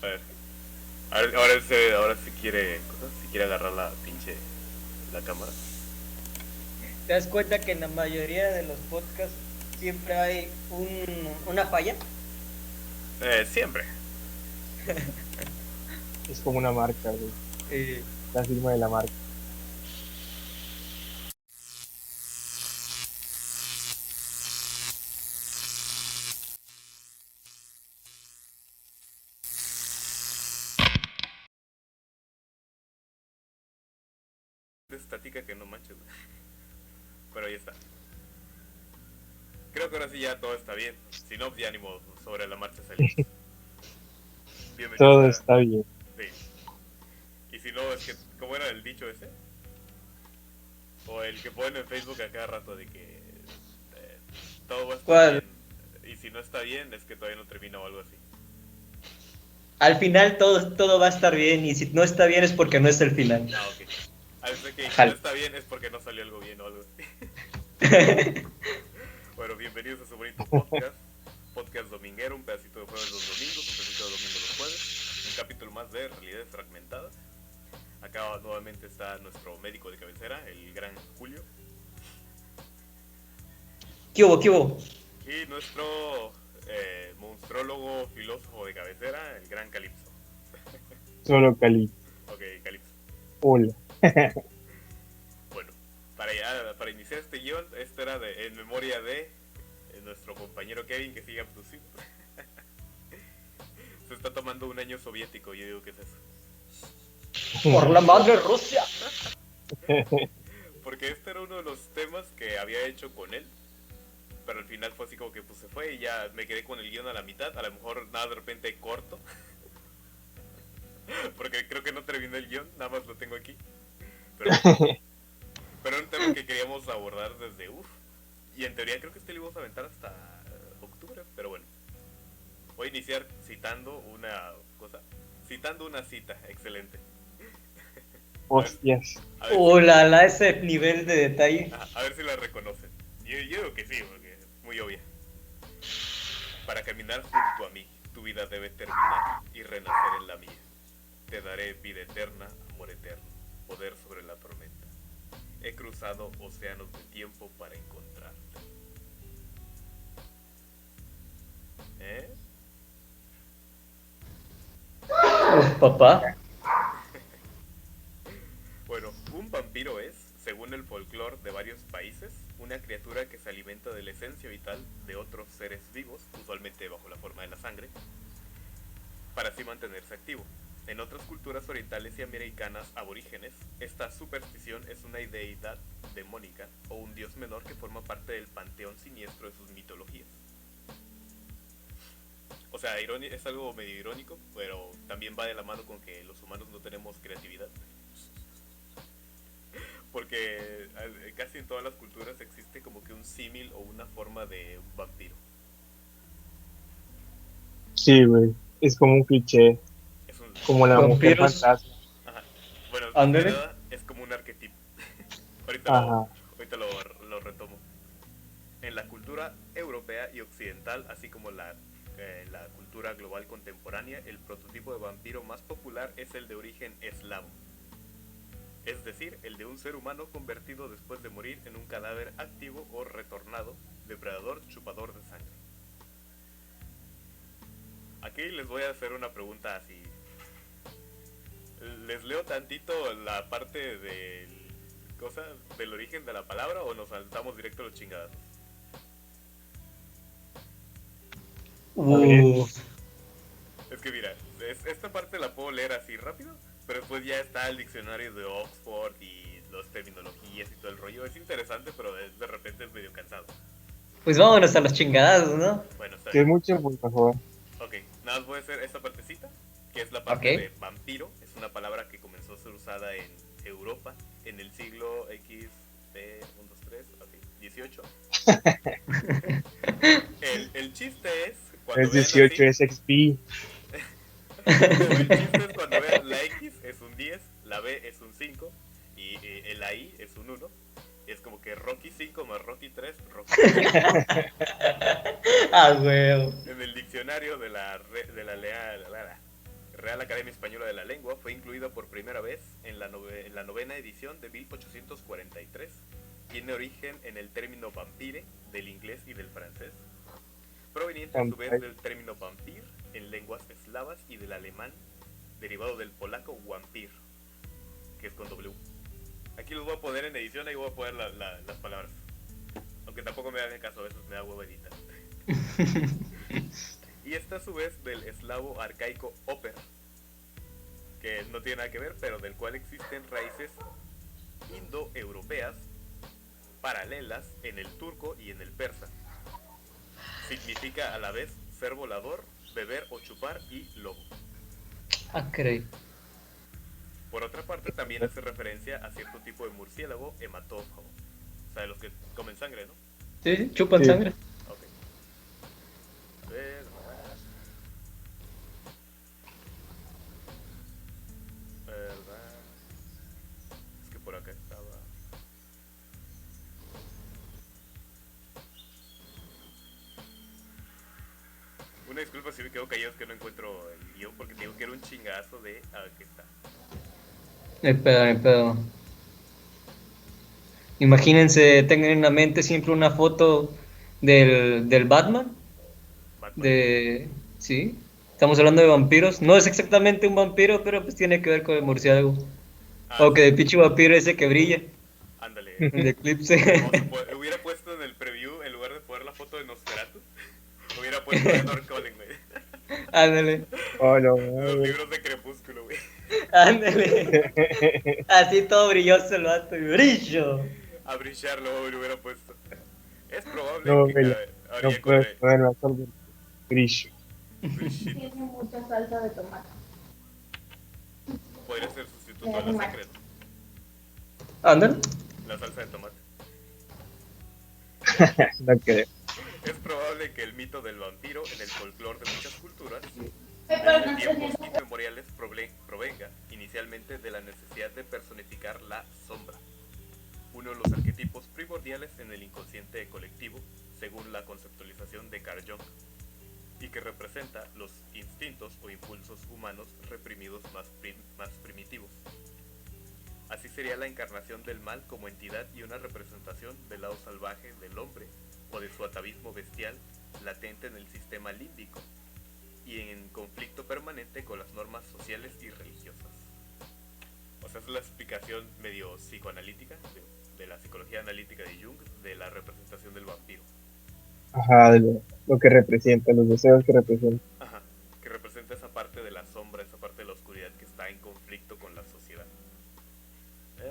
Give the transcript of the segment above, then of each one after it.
A ver, ahora si quiere agarrar la pinche la cámara. ¿Te das cuenta que en la mayoría de los podcasts siempre hay una falla? Siempre. Es como una marca, güey. Eh, La firma de la marca. De estática que no manches. Pero ahí está. Creo que ahora sí ya todo está bien. Si no, ya ni modo. Sobre la marcha salimos. Bienvenidos Todo a... está bien. Sí. Y si no, es que... ¿Cómo era el dicho ese? O el que ponen en Facebook a cada rato de que... todo va a estar ¿Cuál? bien. Y si no está bien, es que todavía no termina o algo así. Al final todo va a estar bien y si no está bien es porque no es el final. Ah, ok. A veces que si no Jal. está bien es porque no salió algo bien o algo así. Bueno, bienvenidos a su bonito podcast. Podcast dominguero, un pedacito de jueves los domingos, un pedacito de domingo los jueves. Un capítulo más de realidades fragmentadas. Acá nuevamente está nuestro médico de cabecera, el gran Julio. ¿Qué hubo? ¿Qué hubo? Y nuestro monstrólogo filósofo de cabecera, el gran Calipso. Solo Cali. Ok, Calipso. Hola. Bueno, para iniciar este guión, esto era en memoria de nuestro compañero Kevin que sigue abducido. Se está tomando un año soviético, yo digo que es eso. Por la madre Rusia. Porque este era uno de los temas que había hecho con él. Pero al final fue así como que pues se fue y ya me quedé con el guión a la mitad. A lo mejor nada de repente corto. Porque creo que no terminé el guión, nada más lo tengo aquí. Pero bueno. Pero era un tema que queríamos abordar desde Y en teoría creo que este lo íbamos a aventar hasta octubre. Pero bueno. Voy a iniciar citando una cosa. Citando una cita, excelente. A ver, Hostias. a ver si, La ese nivel de detalle. a ver si la reconocen. Yo digo que sí, porque es muy obvia. Para caminar junto a mí, tu vida debe terminar y renacer en la mía. Te daré vida eterna, amor eterno, poder sobre la tormenta. He cruzado océanos de tiempo para encontrarte. ¿Eh? Uf, papá. Bueno, un vampiro es, según el folclore de varios países, una criatura que se alimenta de la esencia vital de otros seres vivos, usualmente bajo la forma de la sangre, para así mantenerse activo. En otras culturas orientales y americanas aborígenes, esta superstición es una deidad demónica o un dios menor que forma parte del panteón siniestro de sus mitologías. O sea, es algo medio irónico, pero también va de la mano con que los humanos no tenemos creatividad. Porque casi en todas las culturas existe como que un símil o una forma de un vampiro. Sí, güey. Es como un cliché. Es un... Como la mujer Vampiros. fantasma. Ajá. Bueno, más que Ándale. nada es como un arquetipo. ahorita lo, Ajá. ahorita lo retomo. En la cultura europea y occidental, así como la cultura global contemporánea, el prototipo de vampiro más popular es el de origen eslavo. Es decir, el de un ser humano convertido después de morir en un cadáver activo o retornado, depredador chupador de sangre. Aquí les voy a hacer una pregunta así. ¿Les leo tantito la parte del origen de la palabra o nos saltamos directo a los chingados? A ver. Es que mira, esta parte la puedo leer así rápido, pero después ya está el diccionario de Oxford y las terminologías y todo el rollo. Es interesante, pero de repente es medio cansado. Pues vámonos a las chingadas, ¿no? Bueno, está Si es bien. mucho, por favor. Ok, nada más voy a hacer esta partecita, que es la Ok. parte de vampiro. Es una palabra que comenzó a ser usada en Europa en el siglo X, 3, ok, 18. El chiste es, cuando Es vean 18 así, XP. el chiste es cuando vean la X es un 10, la B es un 5 y el I es un 1. Es como que Rocky 5 más Rocky 3, Rocky 4. Ah, huevo. En el diccionario de la Real Academia Española de la Lengua fue incluida por primera vez en la novena edición de 1843. Tiene origen en el término vampire, del inglés y del francés, proveniente a su vez del término vampir en lenguas eslavas y del alemán, derivado del polaco wampir, que es con W. Aquí los voy a poner en edición, ahí voy a poner las palabras. Aunque tampoco me hagan caso, a veces me da huevo editar. Y esta a su vez del eslavo arcaico oper, que no tiene nada que ver, pero del cual existen raíces indoeuropeas paralelas en el turco y en el persa. Significa a la vez ser volador, beber o chupar y lobo. Ah, caray. Por otra parte, también hace referencia a cierto tipo de murciélago hematófago. O sea, de los que comen sangre, ¿no? Sí, chupan Sí. sangre. Ok. A ver. ¿Verdad? Es que por acá estaba. Una disculpa si me quedo callado, es que no encuentro el guión porque digo que era un chingazo de. Aquí está. El pedo. Imagínense, tengan en la mente siempre una foto del Batman. Batman. Sí, estamos hablando de vampiros. No es exactamente un vampiro, pero pues tiene que ver con el murciélago. Ah, O que sí. de pinche vampiro ese que brilla, Ándale. el de Eclipse. Hubiera puesto en el preview, en lugar de poner la foto de Nosferatu, hubiera puesto Edward Cullen, güey. Ándale, Oh, no, Los güey. libros de Crepúsculo, güey. ándale. Así todo brilloso el vato, y brillo. A brillarlo, lo hubiera puesto. Es probable No, que güey, no habría puedes poner más sobre grillo. Brillito. Tiene mucha salsa de tomate. Podría ser sustituto a la sangre, ¿no? Ándale. La salsa de tomate. No creo. Es probable que el mito del vampiro en el folclore de muchas culturas Pero desde no tiempos sé. inmemoriales provenga inicialmente de la necesidad de personificar la sombra, uno de los arquetipos primordiales en el inconsciente colectivo, según la conceptualización de Carl Jung, y que representa los instintos o impulsos humanos reprimidos más primitivos. Así sería la encarnación del mal como entidad y una representación del lado salvaje del hombre o de su atavismo bestial latente en el sistema límbico y en conflicto permanente con las normas sociales y religiosas. O sea, es la explicación medio psicoanalítica de la psicología analítica de Jung de la representación del vampiro. Ajá, de lo que representa, los deseos que representa. Ajá, que representa esa parte de la sombra, esa parte de la oscuridad que está en conflicto con la sociedad.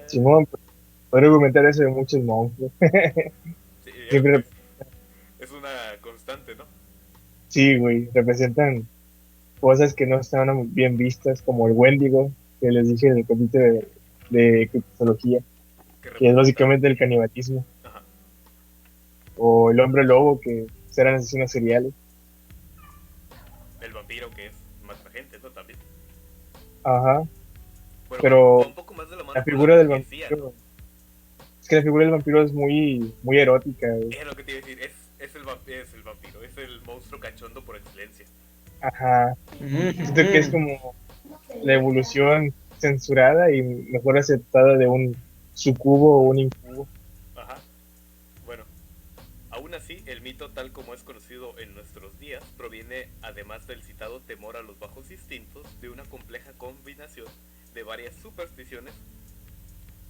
Simón, podría argumentar eso de muchos monstruos. Sí, Siempre, es una constante, ¿no? sí, güey, representan cosas que no estaban bien vistas, como el Wendigo, que les dije en el capítulo de criptología, que es representa- básicamente el canibalismo. Ajá. O el hombre lobo, que eran asesinos seriales. El vampiro que es mata gente, ¿no? También. Ajá, Bueno, pero va un poco más de la mano la con figura del policía, vampiro, es que la figura del vampiro es muy, muy erótica, güey. ¿no? Es lo que te iba a decir, es el vampiro, es el monstruo cachondo por excelencia. Ajá, siento que es como la evolución censurada y mejor aceptada de un sucubo o un incubo. Ajá. Bueno, aún así, el mito tal como es conocido en nuestros días proviene, además del citado temor a los bajos instintos, de una compleja combinación de varias supersticiones,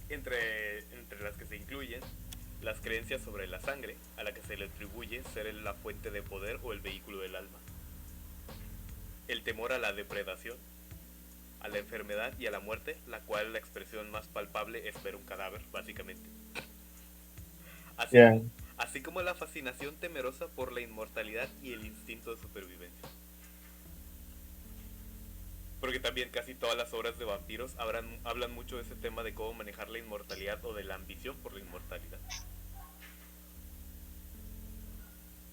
entre las que se incluyen las creencias sobre la sangre, a la que se le atribuye ser la fuente de poder o el vehículo del alma, el temor a la depredación, a la enfermedad y a la muerte, la cual la expresión más palpable es ver un cadáver, básicamente. Así, Yeah. así como la fascinación temerosa por la inmortalidad y el instinto de supervivencia. Porque también casi todas las obras de vampiros hablan mucho de ese tema de cómo manejar la inmortalidad o de la ambición por la inmortalidad.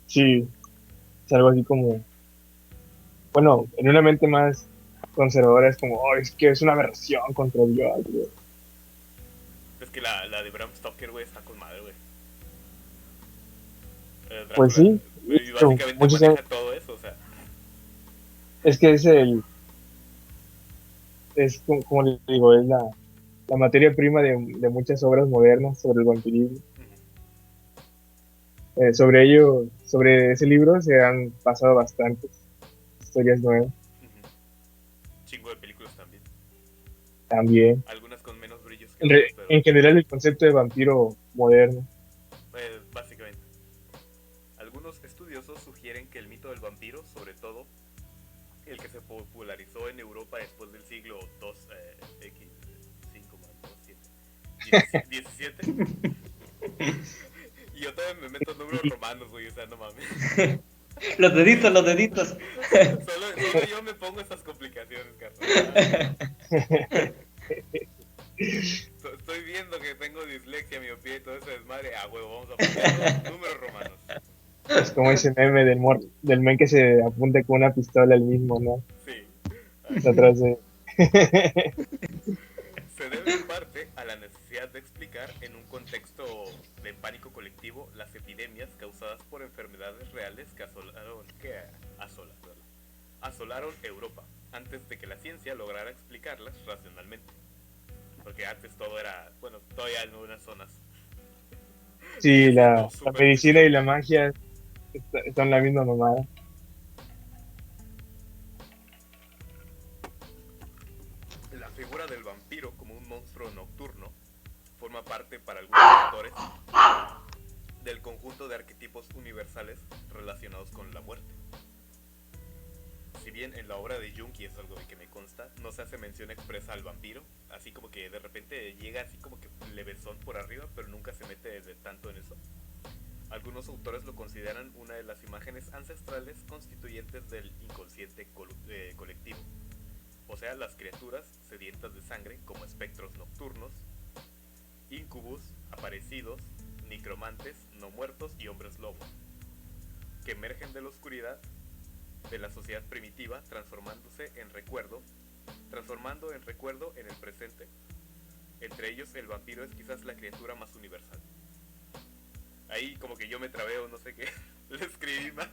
Sí, es algo así como, bueno, en una mente más conservadora es como, oh, es que es una aberración contra Dios, güey. Es que la de Bram Stoker, güey, está con madre, güey. Drácula, Pues sí, y básicamente muchos maneja todo eso, o sea. es que es es como les digo, es la materia prima de muchas obras modernas sobre el vampirismo. Sobre ese libro se han pasado bastantes historias nuevas Chingo de películas también. también. Algunas con menos brillos que otras, pero En general, el concepto de vampiro moderno. básicamente. Algunos estudiosos sugieren que el mito del vampiro, sobre todo el que se popularizó en Europa después del siglo II, X, 5 más 2, 7, 17. Y yo todavía me meto en números romanos, güey, o sea, no mames. Los deditos. Solo yo me pongo estas complicaciones, carnal. Estoy viendo que tengo dislexia, miopía y todo ese desmadre. Ah, huevo, vamos a poner números romanos. Es como ese meme del men que se apunta con una pistola al mismo, ¿no? Sí. Está atrás de... Se debe en parte a la necesidad de explicar en un contexto de pánico colectivo las epidemias causadas por enfermedades reales que asolaron Europa antes de que la ciencia lograra explicarlas racionalmente. Porque antes todo era, bueno, todavía en unas zonas. Sí, la Súper medicina y la magia son la misma mamada. La figura del vampiro como un monstruo nocturno forma parte para algunos autores del conjunto de arquetipos universales relacionados con la muerte. Si bien en la obra de Jung, y es algo de que me consta, no se hace mención expresa al vampiro, así como que de repente llega así como que levesón por arriba, pero nunca se mete de tanto en eso. Algunos autores lo consideran una de las imágenes ancestrales constituyentes del inconsciente colectivo, o sea, las criaturas sedientas de sangre como espectros nocturnos, incubus, aparecidos, necromantes, no muertos y hombres lobo, que emergen de la oscuridad de la sociedad primitiva, transformando en recuerdo en el presente. Entre ellos el vampiro es quizás la criatura más universal. Ahí como que yo me trabé o no sé qué, le escribí mal,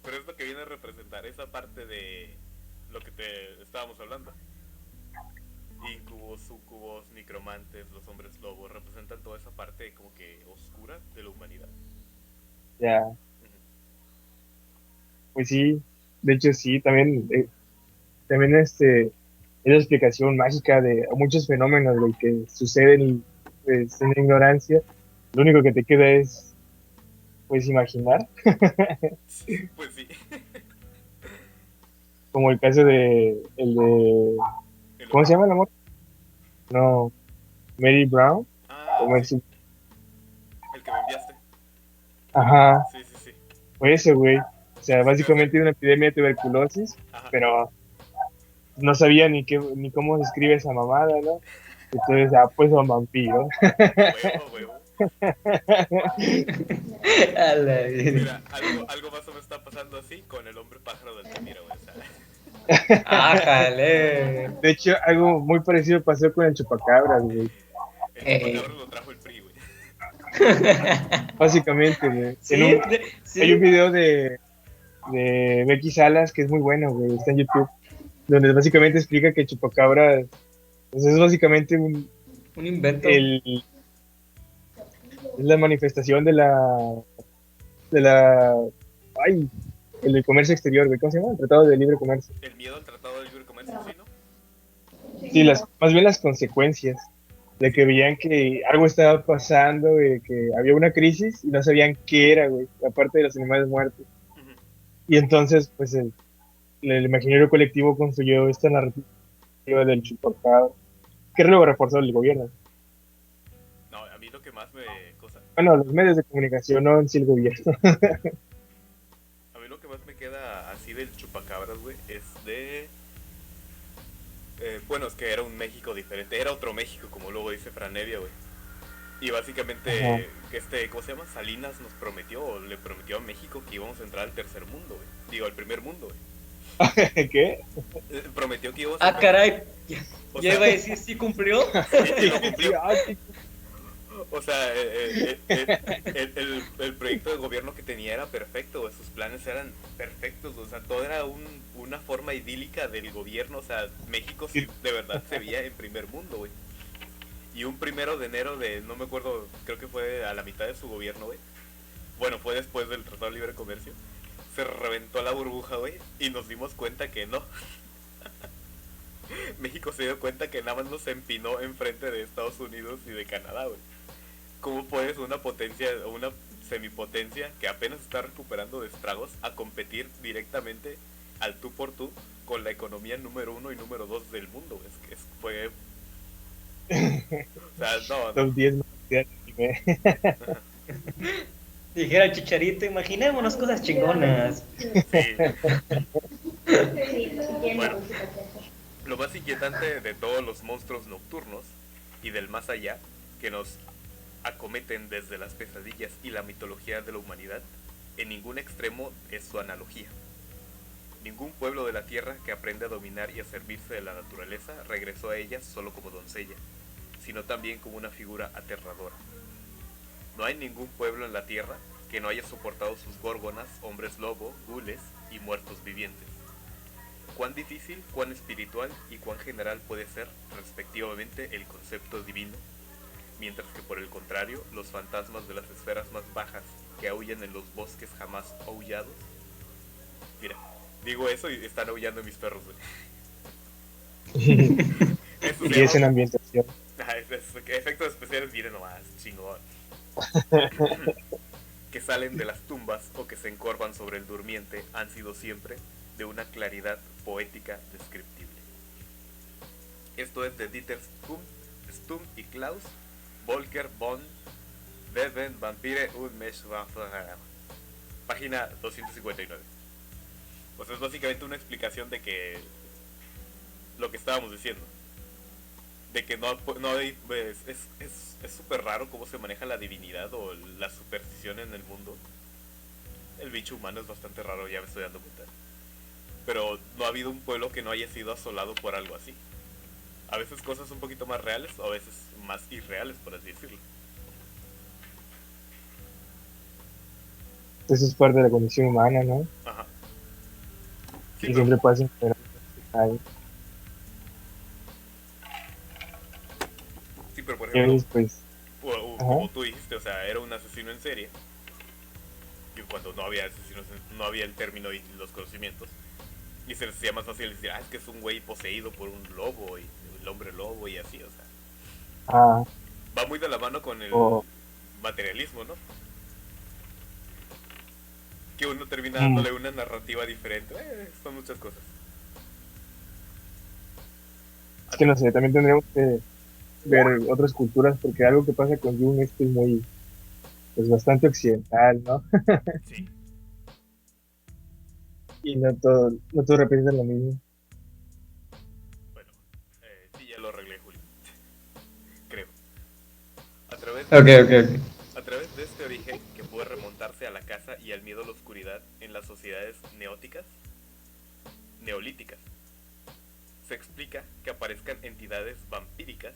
pero es lo que viene a representar esa parte de lo que te estábamos hablando. Incubos, sucubos, necromantes, los hombres lobos representan toda esa parte como que oscura de la humanidad. Ya. Pues sí, de hecho sí, también es la explicación mágica de muchos fenómenos güey, que suceden y pues, en la ignorancia, lo único que te queda es pues imaginar, Pues sí. como el caso ¿cómo se llama el amor? No, Mary Brown, o Sí, Mercy. el que me enviaste. Ajá, Sí. fue ese güey, o sea, básicamente una epidemia de tuberculosis, Ajá. pero no sabía ni cómo se escribe esa mamada, ¿no? Entonces, pues un vampiro. Huevo. A la vida. Mira, algo más o menos está pasando así con el hombre pájaro del Tamiro, güey. O sea, Ájale. De hecho, algo muy parecido pasó con el chupacabras, güey. el chupacabra lo trajo el PRI, güey. Básicamente, güey. Sí, Hay un video de Becky Salas que es muy bueno, güey. Está en YouTube. Donde básicamente explica que el chupacabras pues, es básicamente un invento. es la manifestación de la el del comercio exterior, güey. ¿Cómo se llama? El Tratado de Libre Comercio. El miedo al tratado de libre comercio, ¿sí, no? Sí, más bien las consecuencias de que veían que algo estaba pasando, güey, que había una crisis y no sabían qué era, güey, aparte de los animales muertos. Ujú. Y entonces, pues, el imaginario colectivo construyó esta narrativa del chupacabra, que luego reforzó el gobierno. No, a mí lo que más me Bueno, los medios de comunicación, no en sí el gobierno. a mí lo que más me queda así del chupacabras, güey, es de bueno, es que era un México diferente, era otro México, como luego dice Franevia, güey. Y básicamente, Ajá. ¿cómo se llama? Salinas nos prometió, o le prometió a México que íbamos a entrar al tercer mundo, güey. Digo, al primer mundo, güey. ¿Qué? Prometió que íbamos a Ah, caray. O Ya sea, iba a decir, ¿sí cumplió? y lo cumplió. Ah, sí. O sea, el proyecto de gobierno que tenía era perfecto, sus planes eran perfectos, o sea, todo era una forma idílica del gobierno, o sea, México sí de verdad se veía en primer mundo, güey. Y un 1 de enero no me acuerdo, creo que fue a la mitad de su gobierno, güey. Bueno, fue después del Tratado de Libre Comercio. Se reventó la burbuja, güey, y nos dimos cuenta que no. México se dio cuenta que nada más nos empinó enfrente de Estados Unidos y de Canadá, güey. ¿Cómo puedes una potencia, una semipotencia que apenas está recuperando de estragos a competir directamente al tú por tú con la economía número 1 y número 2 del mundo? Fue... O sea, no. Top 10 más de anime. Dijera el Chicharito, imaginémonos cosas chingonas. Sí. Sí, Bueno, lo más inquietante de todos los monstruos nocturnos y del más allá que nos acometen desde las pesadillas y la mitología de la humanidad, en ningún extremo es su analogía. Ningún pueblo de la tierra que aprende a dominar y a servirse de la naturaleza regresó a ella solo como doncella, sino también como una figura aterradora. No hay ningún pueblo en la tierra que no haya soportado sus górgonas, hombres lobo, gules y muertos vivientes. Cuán difícil, cuán espiritual y cuán general puede ser, respectivamente, el concepto divino, mientras que por el contrario, los fantasmas de las esferas más bajas que aullan en los bosques jamás aullados. Mira, digo eso y están aullando mis perros, güey. Eso Y se es una llama... ambientación. Efectos especiales, miren nomás, chingón. Que salen de las tumbas o que se encorvan sobre el durmiente han sido siempre de una claridad poética descriptible. Esto es de Dieter Stum y Klaus Volker von Deben Vampire und Menschenfahrer, página 259. Pues es básicamente una explicación de que lo que estábamos diciendo, de que no hay, es súper raro cómo se maneja la divinidad o la superstición en el mundo. El bicho humano es bastante raro, ya me estoy dando cuenta. Pero no ha habido un pueblo que no haya sido asolado por algo así. A veces cosas un poquito más reales, o a veces más irreales, por así decirlo. Eso es parte de la condición humana, ¿no? Ajá. Sí, Y pero, siempre pasan fenómenos. sí, pero por Y a ejemplo, veces, pues, como ajá. tú dijiste, o sea, era un asesino en serie. Y cuando no había asesinos, no había el término y los conocimientos. Y se les hacía más fácil decir, es que es un güey poseído por un lobo y el hombre lobo y así, o sea. Ah, Va muy de la mano con el o, materialismo, ¿no? Que uno termina mm, dándole una narrativa diferente. Son muchas cosas. es que no sé, también tendríamos que ver otras culturas, porque algo que pasa con Jung es que es muy, pues bastante occidental, ¿no? Sí. Y no todo representa lo mismo. Bueno, sí, ya lo arreglé, Julio. Creo. A través de Ok, este, ok, ok. a través de este origen que puede remontarse a la caza y al miedo a la oscuridad en las sociedades neolíticas, se explica que aparezcan entidades vampíricas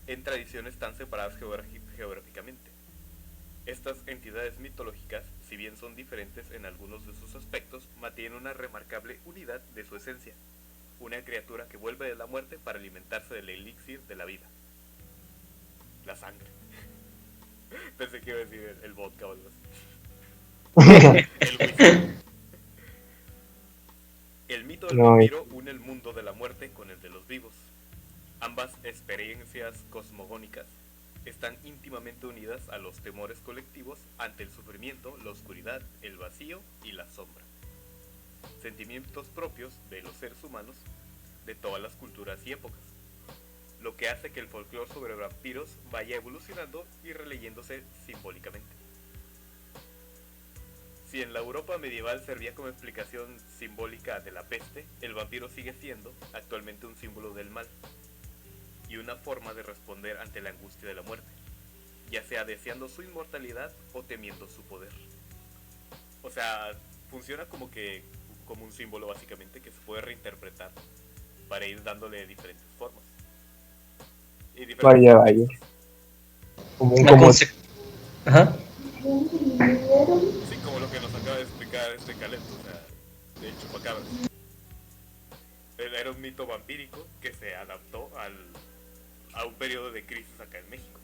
en tradiciones tan separadas geográficamente. Estas entidades mitológicas, si bien son diferentes en algunos de sus aspectos, mantienen una remarcable unidad de su esencia, una criatura que vuelve de la muerte para alimentarse del elixir de la vida, la sangre. Pensé que iba a decir el vodka o algo así. El whisky. El mito del No, vampiro une el mundo de la muerte con el de los vivos. Ambas experiencias cosmogónicas están íntimamente unidas a los temores colectivos ante el sufrimiento, la oscuridad, el vacío y la sombra. Sentimientos propios de los seres humanos de todas las culturas y épocas, lo que hace que el folclore sobre vampiros vaya evolucionando y releyéndose simbólicamente. Si en la Europa medieval servía como explicación simbólica de la peste, el vampiro sigue siendo actualmente un símbolo del mal y una forma de responder ante la angustia de la muerte, ya sea deseando su inmortalidad o temiendo su poder. O sea, funciona como un símbolo básicamente que se puede reinterpretar para ir dándole diferentes formas y diferentes vaya, vaya. contextos. como un La como Ajá. Sí, como lo que nos acaba de explicar este Calento, o sea, de Chupacabras. Era un mito vampírico que se adaptó a un periodo de crisis acá en México.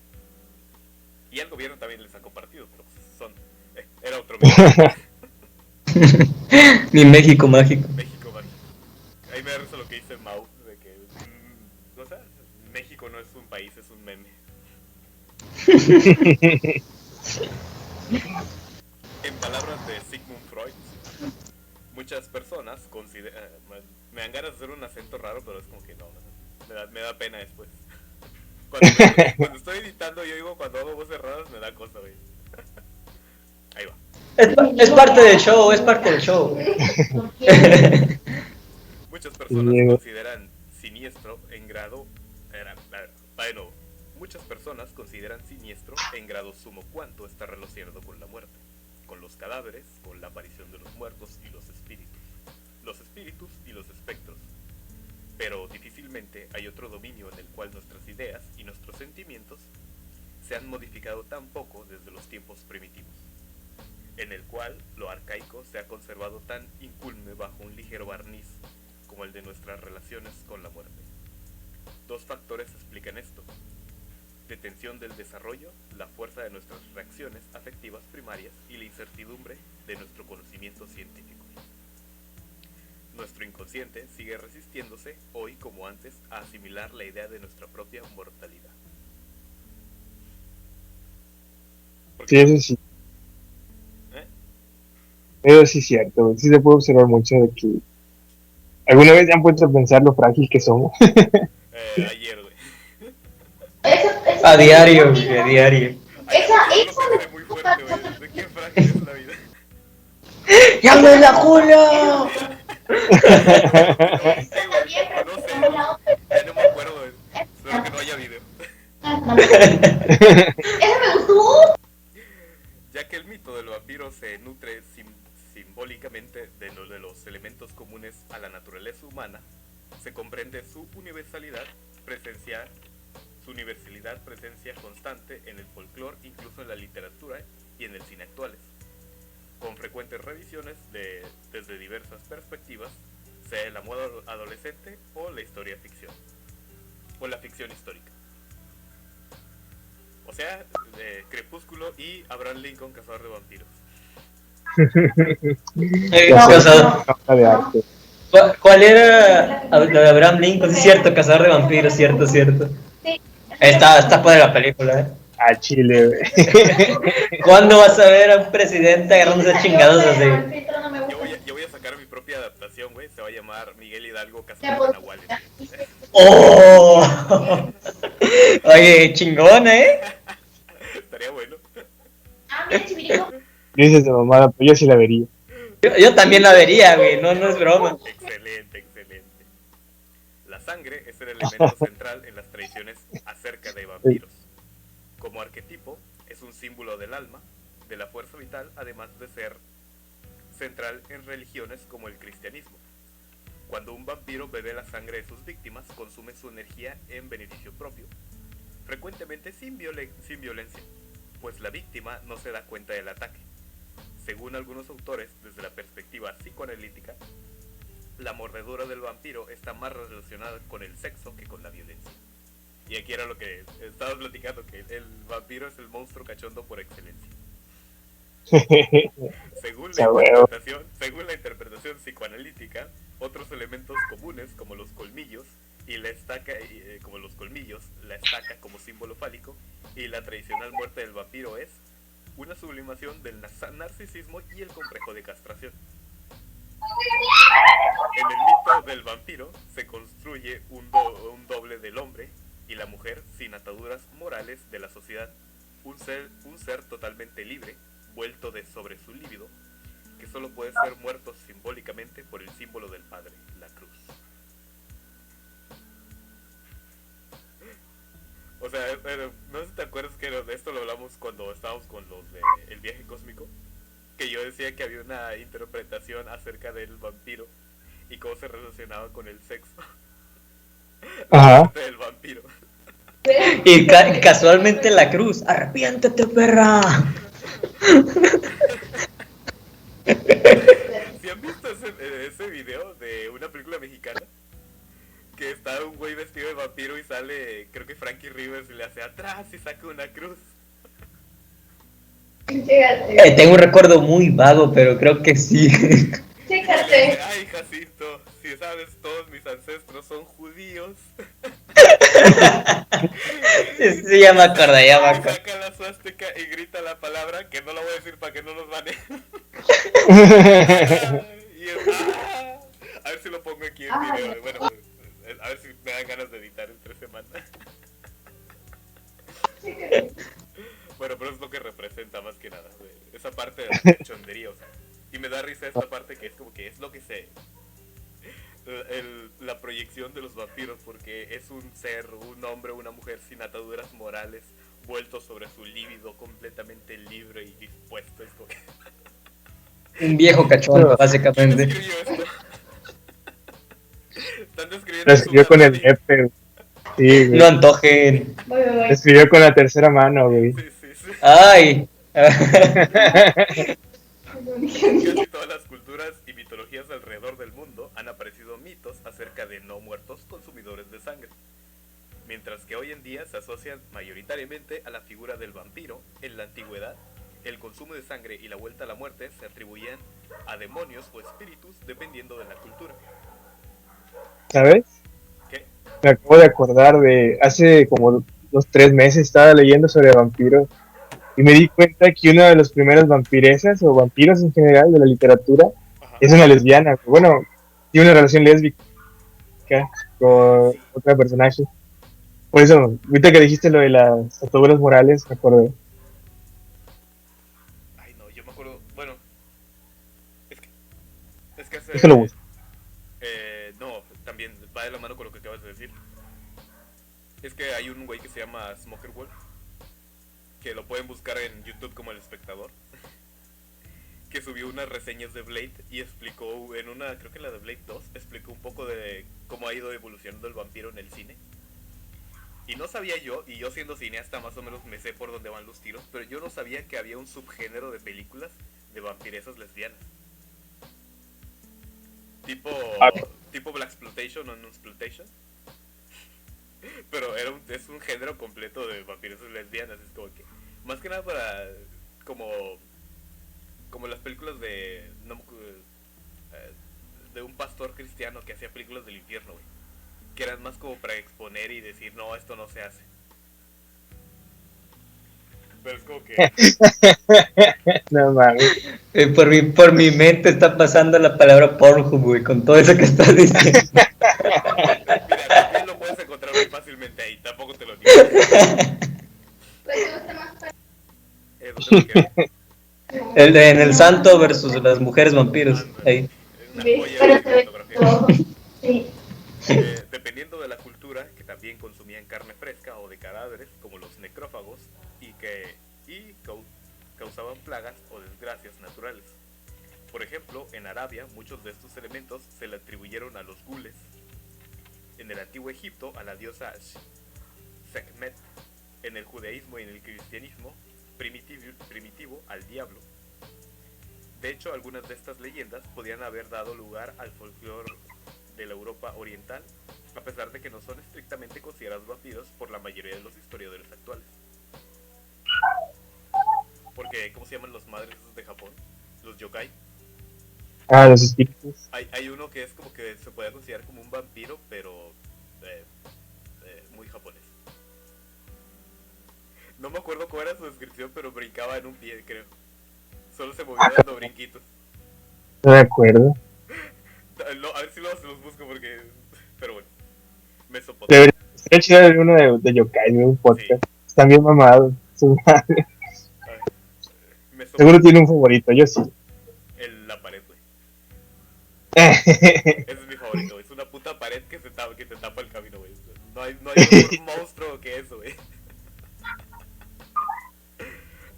Y al gobierno también les sacó partido, pero pues era otro mito. Mi México mágico. México mágico. Ahí me da risa lo que dice Mau, de que, o sea, México no es un país, es un meme. En palabras de Sigmund Freud, muchas personas consideran, me dan ganas de hacer un acento raro, pero es como que no, me da pena después. Cuando estoy editando, yo digo, cuando hago voces raras me da cosa, güey. Ahí va. Es parte del show, es parte del show. Muchas personas consideran siniestro en grado... Bueno, muchas personas consideran siniestro en grado sumo cuanto está relacionado con la muerte, con los cadáveres, con la aparición de los muertos y los espíritus y los espectros. Pero difícilmente hay otro dominio en el cual nuestras ideas y nuestros sentimientos se han modificado tan poco desde los tiempos primitivos, en el cual lo arcaico se ha conservado tan incúlme bajo un ligero barniz como el de nuestras relaciones con la muerte. Dos factores explican esto: detención del desarrollo, la fuerza de nuestras reacciones afectivas primarias y la incertidumbre de nuestro conocimiento científico. Nuestro inconsciente sigue resistiéndose, hoy como antes, a asimilar la idea de nuestra propia mortalidad. Sí, eso sí. ¿Eh? Eso sí es cierto, güey. Sí se puede observar mucho de que alguna vez se han puesto a pensar lo frágil que somos. Ayer, güey. A diario, güey, a diario. Ayer yo lo pensé muy fuerte, güey. ¿De qué frágil es la vida? ¡Ya me la Julio! Sí, güey. No sé, ya no me acuerdo, güey. Espero que no haya video. ¡Eso me gustó! Ya que el mito del vampiro se nutre simbólicamente de los elementos comunes a la naturaleza humana, se comprende su universalidad, presencia constante en el folclore, incluso en la literatura y en el cine actuales, con frecuentes revisiones desde diversas perspectivas, sea el amor adolescente o la historia ficción, o la ficción histórica. O sea, Crepúsculo y Abraham Lincoln, cazador de vampiros. Cazador. De arte. ¿Cuál era lo de Abraham Lincoln? Sí, es cierto, cazador de vampiros, cierto, cierto. Está padre la película, ¿eh? A Chile, güey. ¿Cuándo vas a ver a un presidente agarrándose a chingados así? Yo voy a sacar mi propia adaptación, güey. Se va a llamar Miguel Hidalgo, cazador de nahuales. ¡Oh! Oye, chingón, ¿eh? Estaría bueno. Dices de mamada, pero yo sí la vería. Yo también la vería, güey, no es broma. Excelente, excelente. La sangre es el elemento central en las tradiciones acerca de vampiros. Como arquetipo, es un símbolo del alma, de la fuerza vital, además de ser central en religiones como el cristianismo. Cuando un vampiro bebe la sangre de sus víctimas, consume su energía en beneficio propio, frecuentemente sin violencia, pues la víctima no se da cuenta del ataque. Según algunos autores, desde la perspectiva psicoanalítica, la mordedura del vampiro está más relacionada con el sexo que con la violencia. Y aquí era lo que estaba platicando, que el vampiro es el monstruo cachondo por excelencia. Según la interpretación psicoanalítica, otros elementos comunes como los colmillos y la estaca, la estaca como símbolo fálico y la tradicional muerte del vampiro es una sublimación del narcisismo y el complejo de castración. En el mito del vampiro se construye un doble del hombre y la mujer sin ataduras morales de la sociedad, un ser totalmente libre, vuelto de sobre su líbido, que solo puede ser muerto simbólicamente por el símbolo del padre, la cruz. O sea, no sé si te acuerdas que de esto lo hablamos cuando estábamos con los de El Viaje Cósmico, que yo decía que había una interpretación acerca del vampiro y cómo se relacionaba con el sexo. La Ajá. muerte del vampiro. Y casualmente la cruz. Arrepiéntete, perra. ¿Sí han visto ese video de una película mexicana? Que está un güey vestido de vampiro y sale, creo que Frankie Rivers y le hace atrás y saca una cruz. Tengo un recuerdo muy vago, pero creo que sí. Y que le hace, ay Jacinto, si sabes, todos mis ancestros son judíos. Sí, ya me acordé, ya me Y acordé. saca la suástica y grita la palabra, que no la voy a decir para que no nos baneen. Y es, a ver si lo pongo aquí en video. Bueno, a ver si me dan ganas de editar en 3 semanas. Bueno, pero es lo que representa más que nada, esa parte de la cachondería, o sea. Y me da risa esta parte que es como que es lo que se... la proyección de los vampiros, porque es un ser, un hombre o una mujer sin ataduras morales, vuelto sobre su líbido, completamente libre y dispuesto. Es como que... Un viejo cachondo, ¿Quién básicamente. escribió esto? Están describiendo Lo a escribió con el nepe, güey. Sí, No güey. antojen. Lo escribió con la tercera mano, güey. Sí, sí, sí. Ay. En casi todas las culturas y mitologías alrededor del mundo han aparecido mitos acerca de no muertos consumidores de sangre. Mientras que hoy en día se asocian mayoritariamente a la figura del vampiro, en la antigüedad, el consumo de sangre y la vuelta a la muerte se atribuían a demonios o espíritus dependiendo de la cultura. ¿Sabes? ¿Qué? Me acabo de acordar de hace como 2, 3 meses estaba leyendo sobre vampiros y me di cuenta que una de las primeras vampiresas o vampiros en general de la literatura Ajá. es una lesbiana. Bueno, tiene una relación lésbica con Sí. otra personaje. Por eso, ahorita que dijiste lo de las ataduras morales, me acordé. Ay, no, yo me acuerdo. Bueno, es que hace. Déjalo buscar. No, también va de la mano con lo que acabas de decir. Es que hay un güey que se llama Smoker Wolf, que lo pueden buscar en YouTube como El Espectador, que subió unas reseñas de Blade y explicó en una, creo que en la de Blade 2, explicó un poco de cómo ha ido evolucionando el vampiro en el cine. Y no sabía yo, y yo siendo cineasta más o menos me sé por dónde van los tiros, pero yo no sabía que había un subgénero de películas de vampiresas lesbianas. Tipo, tipo Blaxploitation o Nunsploitation. Pero es un género completo de vampiresas lesbianas. Es como que, más que nada para, como las películas de un pastor cristiano que hacía películas del infierno, güey. Que eran más como para exponer y decir, no, esto no se hace. Pero es como que... No mames. Por mi mente está pasando la palabra Pornhub, güey, con todo eso que estás diciendo. Mira, también lo puedes encontrar muy fácilmente ahí, tampoco te lo digo. ¿Dónde me quedé? En el santo versus las mujeres vampiros. Ahí. Es una joya de cinematografía. Sí. Dependiendo de la cultura, que también consumían carne fresca o de cadáveres, como los necrófagos, y causaban plagas o desgracias naturales. Por ejemplo, en Arabia, muchos de estos elementos se le atribuyeron a los gules. En el antiguo Egipto, a la diosa Sekhmet. En el judaísmo y en el cristianismo primitivo al diablo. De hecho, algunas de estas leyendas podían haber dado lugar al folclore de la Europa oriental, a pesar de que no son estrictamente considerados vampiros por la mayoría de los historiadores actuales. Porque, ¿cómo se llaman los madres de Japón? Los yokai. Ah, los espíritus. Hay uno que es como que se puede considerar como un vampiro, pero muy japonés. No me acuerdo cuál era su descripción, pero brincaba en un pie, creo. Solo se movía dando brinquitos. No me acuerdo. No, a ver si los busco porque... Pero bueno. Mesopotamia. Sería chido ver uno de yokai, de un podcast. Sí. Están bien mamados. Seguro tiene un favorito, yo sí. La pared, güey. Ese es mi favorito, güey. Es una puta pared que te tapa el camino, güey. No hay mejor monstruo que eso, güey.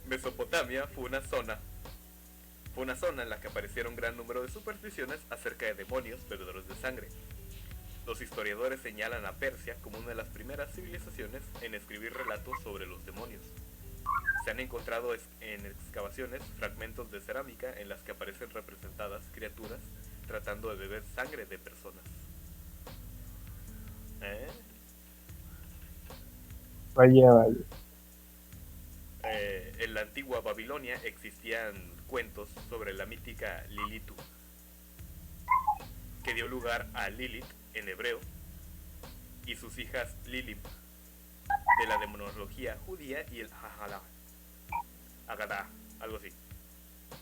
Mesopotamia fue una zona en la que aparecieron gran número de supersticiones acerca de demonios bebedores de sangre. Los historiadores señalan a Persia como una de las primeras civilizaciones en escribir relatos sobre los demonios. Se han encontrado en excavaciones fragmentos de cerámica en las que aparecen representadas criaturas tratando de beber sangre de personas. Vaya. En la antigua Babilonia existían cuentos sobre la mítica Lilitu, que dio lugar a Lilith en hebreo y sus hijas Lilim, de la demonología judía y el Agadá, algo así.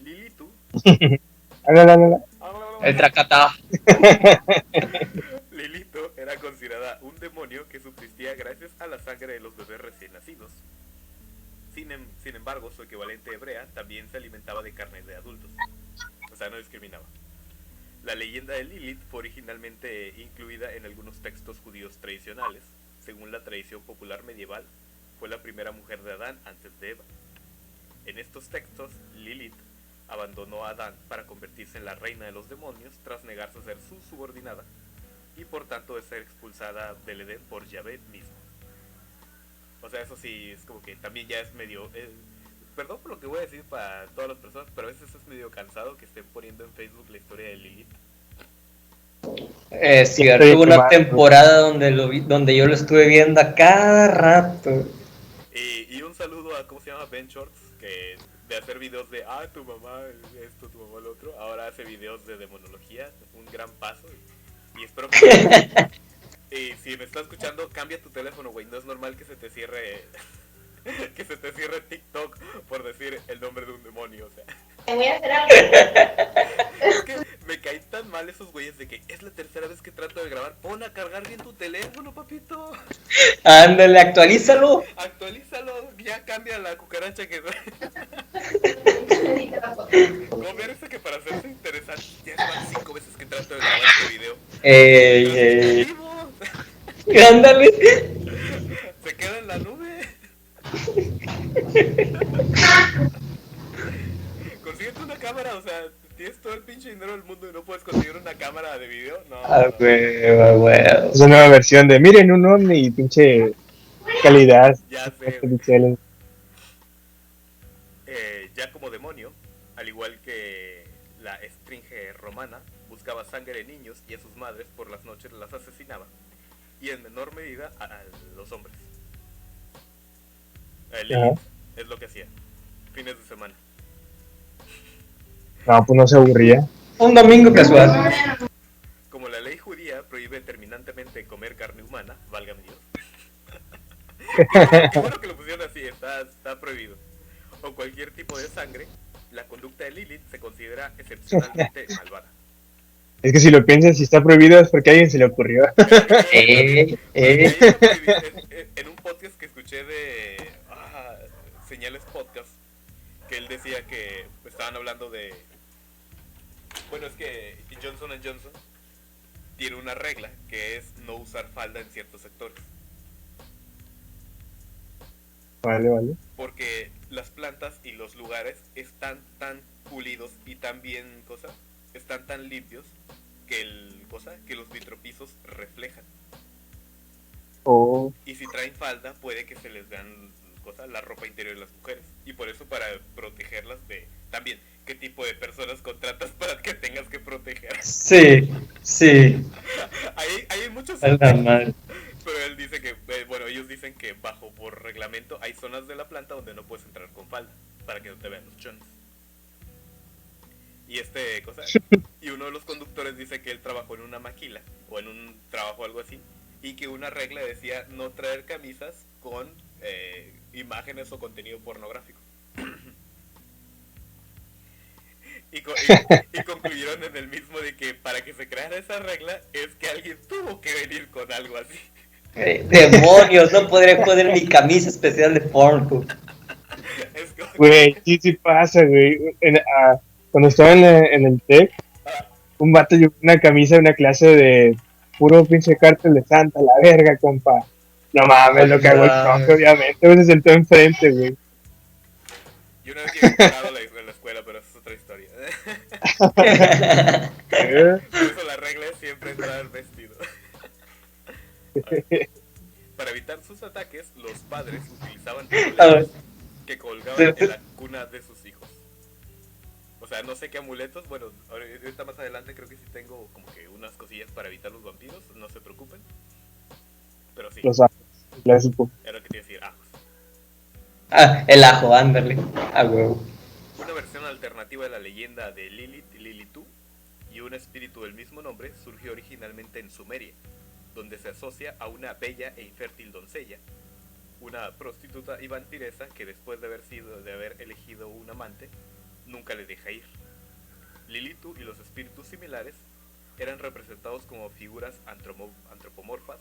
Lilitu El Tracatá. Lilito era considerada un demonio que subsistía gracias a la sangre de los bebés recién nacidos. Sin embargo, su equivalente hebrea también se alimentaba de carne de adultos. O sea, no discriminaba. La leyenda de Lilith fue originalmente incluida en algunos textos judíos tradicionales. Según la tradición popular medieval, fue la primera mujer de Adán antes de Eva. En estos textos, Lilith abandonó a Adán para convertirse en la reina de los demonios tras negarse a ser su subordinada y por tanto de ser expulsada del Edén por Yahvé mismo. O sea, eso sí, es como que también ya es medio... perdón por lo que voy a decir para todas las personas, pero a veces es medio cansado que estén poniendo en Facebook la historia de Lilith. Es cierto, hubo una temporada donde yo lo estuve viendo a cada rato. Y un saludo a, ¿cómo se llama? Ben Shorts, que de hacer videos de, tu mamá esto, tu mamá lo otro, ahora hace videos de demonología, un gran paso. Y espero que... Y si me estás escuchando, cambia tu teléfono, güey. No es normal que se te cierre que se te cierre TikTok por decir el nombre de un demonio, o sea. Te voy a hacer algo. Es que me caen tan mal esos güeyes de que es la tercera vez que trato de grabar. Pon a cargar bien tu teléfono, papito. Ándale, actualízalo. Actualízalo, ya cambia la cucaracha que... Comer eso que para hacerse interesante ya van 5 veces que trato de grabar este video. Ándale. Se queda en la nube. Consíguete una cámara, o sea, tienes todo el pinche dinero del mundo y no puedes conseguir una cámara de video. No. Huevo. Es una nueva versión de miren un ovni y pinche calidad. Ya sé. Ya como demonio, al igual que la esfinge romana, buscaba sangre de niños y a sus madres por las noches las asesinaba. Y en menor medida a los hombres. Lilith es lo que hacía. Fines de semana. No, pues no se aburría. Un domingo casual. Como la ley judía prohíbe terminantemente comer carne humana, válgame Dios. Qué bueno que lo pusieron así, está prohibido. O cualquier tipo de sangre, la conducta de Lilith se considera excepcionalmente malvada. Es que si lo piensas, si está prohibido es porque a alguien se le ocurrió. En un podcast que escuché de Señales Podcast, que él decía que estaban hablando de... Bueno, es que Johnson & Johnson tiene una regla que es no usar falda en ciertos sectores. Vale. Porque las plantas y los lugares están tan pulidos y tan bien, están tan limpios que que los vitropisos reflejan. Y si traen falda, puede que se les vean la ropa interior de las mujeres. Y por eso, para protegerlas de... También, ¿qué tipo de personas contratas para que tengas que proteger? Sí. Hay muchos... Pero él dice que, ellos dicen que por reglamento hay zonas de la planta donde no puedes entrar con falda, para que no te vean los chones. Y y uno de los conductores dice que él trabajó en una maquila, o en un trabajo algo así, y que una regla decía no traer camisas con imágenes o contenido pornográfico. Y concluyeron en el mismo de que para que se creara esa regla es que alguien tuvo que venir con algo así. Demonios, no podré poner mi camisa especial de Pornhub. Güey, sí pasa, güey. Cuando estaba en el TEC, un vato llevó una camisa de una clase de puro pinche cártel de Santa, la verga, compa. No mames, lo cagó el profe, obviamente. Se sentó enfrente, güey. Yo una vez llegué cagado en la escuela, pero esa es otra historia. Por eso la regla es siempre entrar vestido. Para evitar sus ataques, los padres utilizaban A ver. amuletos que colgaban en la cuna de sus hijos. O sea, no sé qué amuletos, bueno, ahorita más adelante creo que sí tengo como que unas cosillas para evitar los vampiros, no se preocupen. Pero sí, Los ajos, clásico. era lo que te iba a decir, ajos. El ajo, ándale. Ah, huevo. Una versión alternativa de la leyenda de Lilith y Lilitú y un espíritu del mismo nombre surgió originalmente en Sumeria, donde se asocia a una bella e infértil doncella, una prostituta y vampiresa que después de haber elegido un amante, nunca le deja ir. Lilitú y los espíritus similares eran representados como figuras antropomorfas,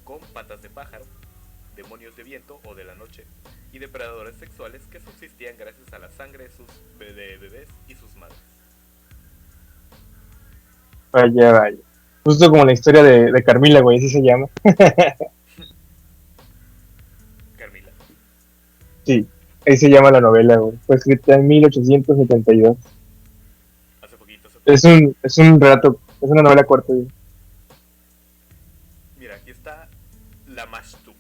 con patas de pájaro, demonios de viento o de la noche, y depredadores sexuales que subsistían gracias a la sangre de sus bebés y sus madres. Vaya. Justo como la historia de Carmila, güey, así se llama. Carmila. Sí, ahí se llama la novela, güey. Fue escrita en 1872. Hace poquito. Es un relato, es una novela corta, güey. Mira, aquí está la Mashtu.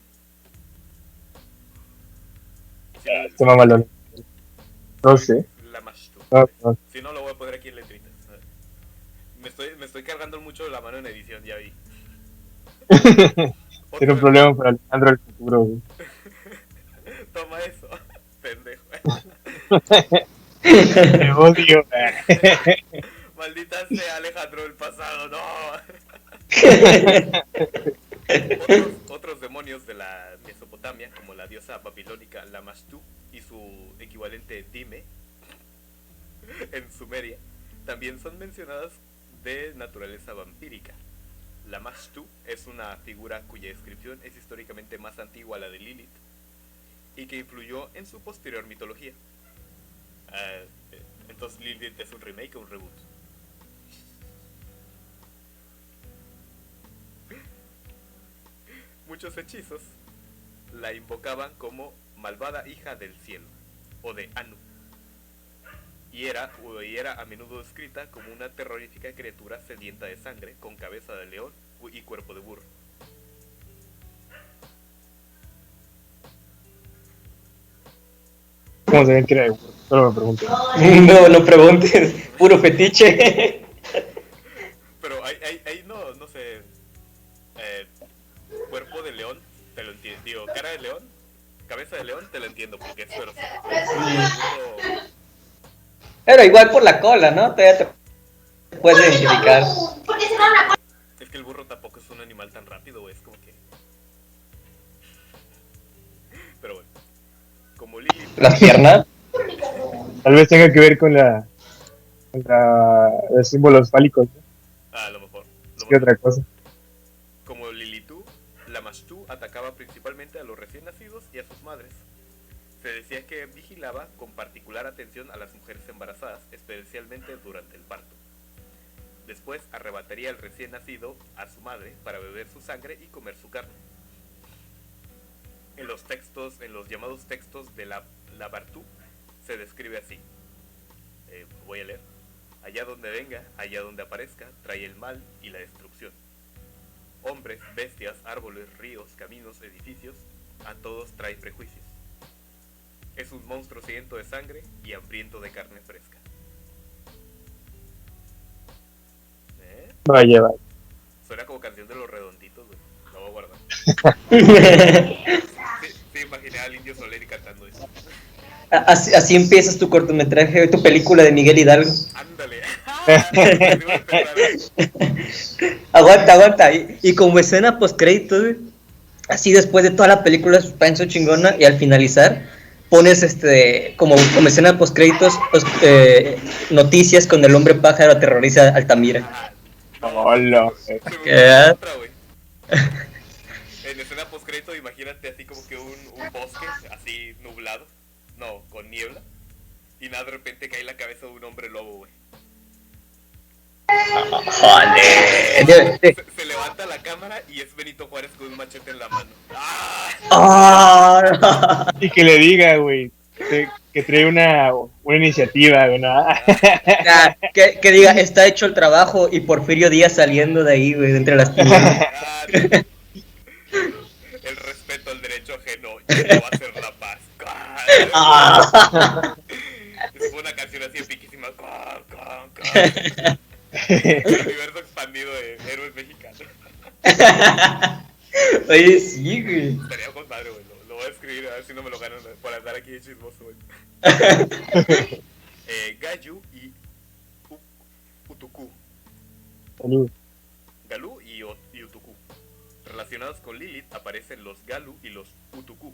Se mamalón. No sé. La Mashtu. No. Si no, lo voy a poner aquí en letritas. Me estoy cargando mucho la mano en edición, ya vi. Tiene un problema para Alejandro del futuro, güey. Toma eso, pendejo. Te odio. Maldita sea Alejandro del pasado, no. Otros demonios de la Mesopotamia, como la diosa babilónica Lamashtu y su equivalente Dime en Sumeria, también son mencionadas de naturaleza vampírica. Lamashtu es una figura cuya descripción es históricamente más antigua a la de Lilith y que influyó en su posterior mitología. Entonces Lilith es un remake o un reboot. Muchos hechizos la invocaban como malvada hija del cielo o de Anu, y era a menudo descrita como una terrorífica criatura sedienta de sangre con cabeza de león y cuerpo de burro. ¿Cómo sabían que era de burro? Solo me pregunto. No preguntes, puro fetiche. Pero ahí no sé. Cuerpo de león, te lo entiendo. Digo, cara de león, cabeza de león, te lo entiendo porque es feroz. Pero igual por la cola, ¿no? Todavía te puedes identificar. Es que el burro tampoco es un animal tan rápido, es como que. Pero bueno, como Lilith. Las piernas. Tal vez tenga que ver con los símbolos fálicos, ¿no? A lo mejor. ¿Qué otra cosa? Como Lilitú, la Mashtu atacaba principalmente a los recién nacidos y a sus madres. Se decía que vigilaba con particular atención a las mujeres embarazadas, especialmente durante el parto. Después arrebataría al recién nacido a su madre para beber su sangre y comer su carne. En los llamados textos de la Bartú, se describe así. Voy a leer. Allá donde venga, allá donde aparezca, trae el mal y la destrucción. Hombres, bestias, árboles, ríos, caminos, edificios, a todos trae prejuicios. Es un monstruo sediento de sangre y hambriento de carne fresca. Vaya. Suena como canción de los redonditos, güey. La voy a guardar. Sí, imaginé al Indio Solari cantando eso. Así empiezas tu cortometraje, tu película de Miguel Hidalgo. Ándale. Aguanta. Y como escena post-créditos, güey, así después de toda la película de suspenso chingona, y al finalizar, pones como escena post-créditos noticias con el hombre pájaro aterroriza a Altamira. Hola. En escena post-crédito, imagínate así como que un bosque así nublado. No, con niebla. Y nada, de repente cae la cabeza de un hombre lobo, güey. Joder. Se levanta la cámara y es Benito Juárez con un machete en la mano. Y que le diga, güey, que trae una iniciativa, güey, ¿no? Que diga, está hecho el trabajo y Porfirio Díaz saliendo de ahí, güey, de entre las tiendas. dije, no, ya no va a ser la paz. Ah. Es una canción así epiquísima. El universo expandido de héroes mexicanos. Oye, sí, güey. Estaría con madre, güey. Lo voy a escribir a ver si no me lo ganan por andar aquí de chismoso, güey. Gayu y Utuku. Salud. Galú y Utuku. Relacionados con Lilith aparecen los Galu y los Utuku,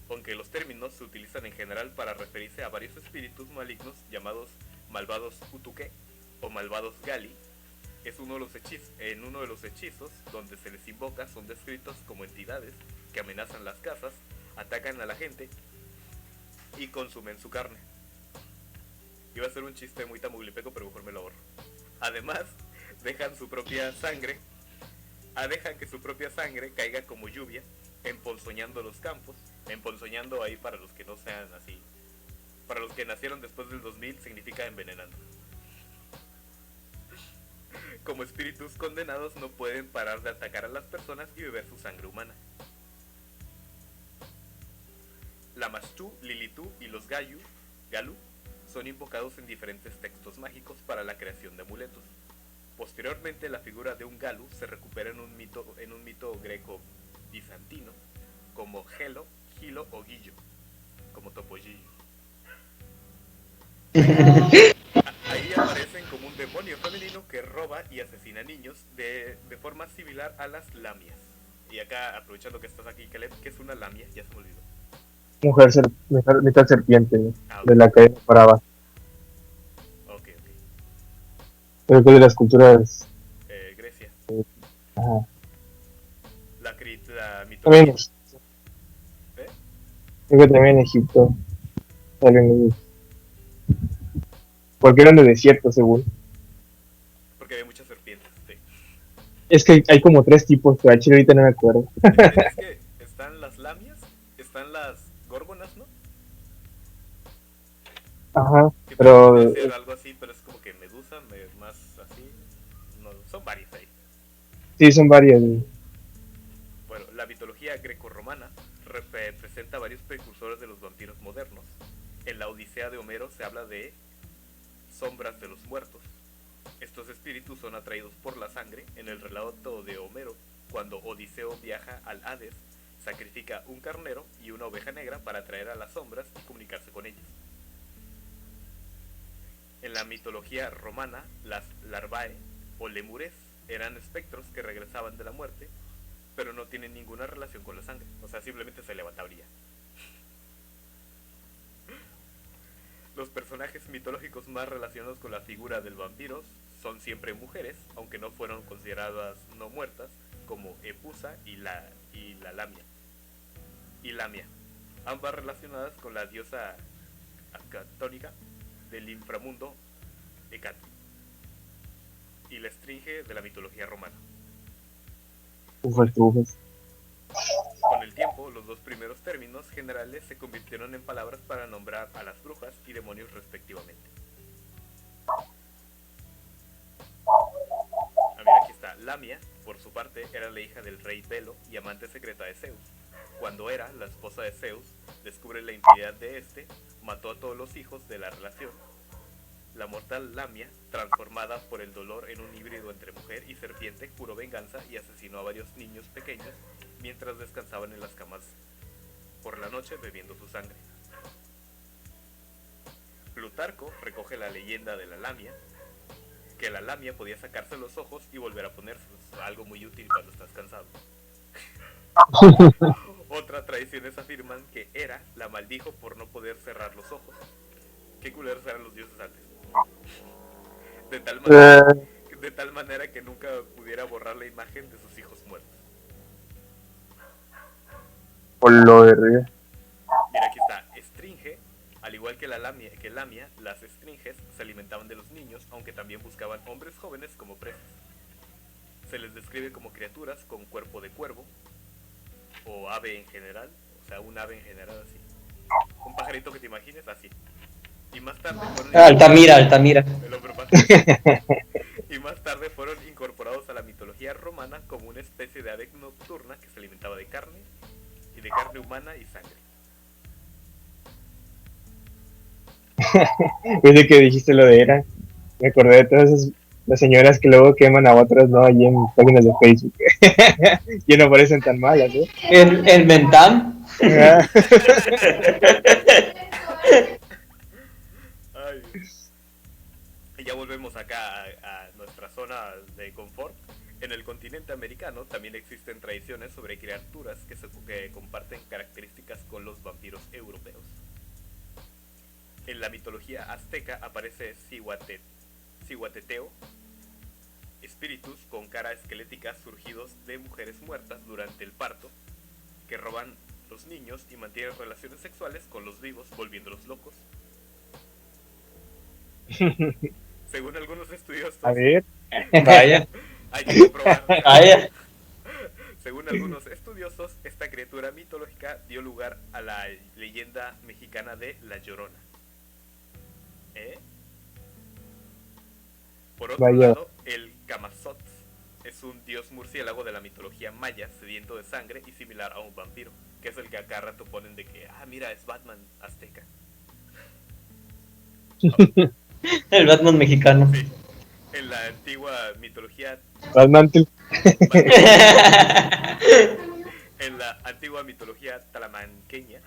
aunque los términos se utilizan en general para referirse a varios espíritus malignos llamados malvados Utuke o malvados Gali. En uno de los hechizos donde se les invoca son descritos como entidades que amenazan las casas, atacan a la gente y consumen su carne. Iba a ser un chiste muy tamaulipeco, pero mejor me lo ahorro. Además, dejan que su propia sangre caiga como lluvia, emponzoñando los campos. Emponzoñando ahí, para los que no sean así, para los que nacieron después del 2000, significa envenenando. Como espíritus condenados no pueden parar de atacar a las personas y beber su sangre humana. Lamashtu, Lilitu y los Galu son invocados en diferentes textos mágicos para la creación de amuletos. Posteriormente, la figura de un Galu se recupera en un mito greco-bizantino como Gelo, Gilo o Guillo, como Topollillo. Ahí aparecen como un demonio femenino que roba y asesina niños de forma similar a las lamias. Y acá, aprovechando que estás aquí, Caleb, ¿qué es una lamia? Ya se me olvidó. Mitad serpiente, ¿no? Ah, De la cadena para abajo. ok. Creo que de las culturas. Grecia. Ajá. La También, mitología. ¿Eh? creo que también en Egipto salen ellos. Porque eran de desierto, según. Porque hay muchas serpientes, sí. Es que hay como 3 tipos, pero a chile ahorita no me acuerdo. Es que están las lamias, están las górgonas, ¿no? Ajá, Que pero puede ser algo así, pero es como que medusa, más así. No, son varias ahí. sí, son varias. Güey. Bueno, la mitología grecorromana presenta varios precursores de los vampiros modernos. En la Odisea de Homero se habla de sombras de los muertos. Estos espíritus son atraídos por la sangre. En el relato de Homero, cuando Odiseo viaja al Hades, sacrifica un carnero y una oveja negra para atraer a las sombras y comunicarse con ellas. En la mitología romana, las larvae o lemures eran espectros que regresaban de la muerte, pero no tienen ninguna relación con la sangre. O sea, simplemente se levantaría. Los personajes mitológicos más relacionados con la figura del vampiro son siempre mujeres, aunque no fueron consideradas no muertas, como Epusa y la Lamia, ambas relacionadas con la diosa acatónica del inframundo, Hecate, y la Esfinge de la mitología romana. Ufas. Con el tiempo, los dos primeros términos generales se convirtieron en palabras para nombrar a las brujas y demonios respectivamente. Mira, aquí está. Lamia, por su parte, era la hija del rey Belo y amante secreta de Zeus. Cuando Hera, la esposa de Zeus, descubre la infidelidad de este, mató a todos los hijos de la relación. La mortal Lamia, transformada por el dolor en un híbrido entre mujer y serpiente, juró venganza y asesinó a varios niños pequeños mientras descansaban en las camas por la noche bebiendo su sangre. Plutarco recoge la leyenda de la Lamia, que la Lamia podía sacarse los ojos y volver a ponérselos, algo muy útil cuando estás cansado. Otras tradiciones afirman que Hera la maldijo por no poder cerrar los ojos. Qué culeros eran los dioses antes. De tal manera que nunca pudiera borrar la imagen de sus hijos muertos. Por lo de Mira, aquí está. Estringe, al igual que Lamia, las estringes se alimentaban de los niños, aunque también buscaban hombres jóvenes como presas. Se les describe como criaturas con cuerpo de cuervo, o ave en general, o sea, un ave en general así. Un pajarito que te imagines así. Y más tarde fueron Altamira. el hombre pájaro. Y más tarde fueron incorporados a la mitología romana como una especie de ave nocturna que se alimentaba de carne y de carne humana y sangre. Desde que dijiste lo de Era, me acordé de todas esas las señoras que luego queman a otras, ¿no? Allí en páginas de Facebook. Y no parecen tan malas, ¿eh? En Mentam. Ah, Ay, Dios. Y ya volvemos acá a nuestra zona de confort. En el continente americano también existen tradiciones sobre criaturas que comparten características con los vampiros europeos. En la mitología azteca aparece Cihuateteo, espíritus con cara esquelética surgidos de mujeres muertas durante el parto, que roban los niños y mantienen relaciones sexuales con los vivos, volviéndolos locos. Según algunos estudiosos, a ver, Vaya, hay que comprobar. vaya. Según algunos estudiosos, esta criatura mitológica dio lugar a la leyenda mexicana de La Llorona. Por otro Vaya. lado, el Camazotz es un dios murciélago de la mitología maya, sediento de sangre y similar a un vampiro, que es el que acá rato ponen de que, mira, es Batman azteca. El Batman mexicano. Sí. En la antigua mitología Batmantle. En la antigua mitología talamanqueña,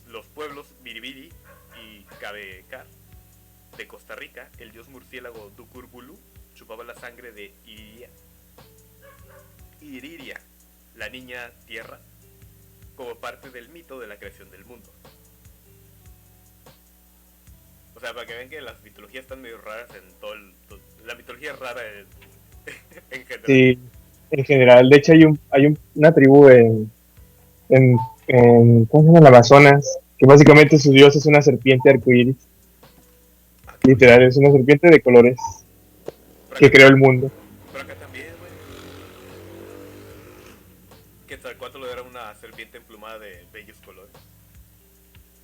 los pueblos Biribiri y Cabecar de Costa Rica, el dios murciélago Ducurbulú chupaba la sangre de Iriria, la niña tierra, como parte del mito de la creación del mundo. O sea, para que vean que las mitologías están medio raras en la mitología es rara en general. Sí, en general. De hecho, hay una tribu ¿cómo se llama? En el Amazonas, que básicamente su dios es una serpiente arcoíris. Literal, es una serpiente de colores que creó el mundo. Pero acá también, güey. Quetzalcóatl era una serpiente emplumada de bellos colores.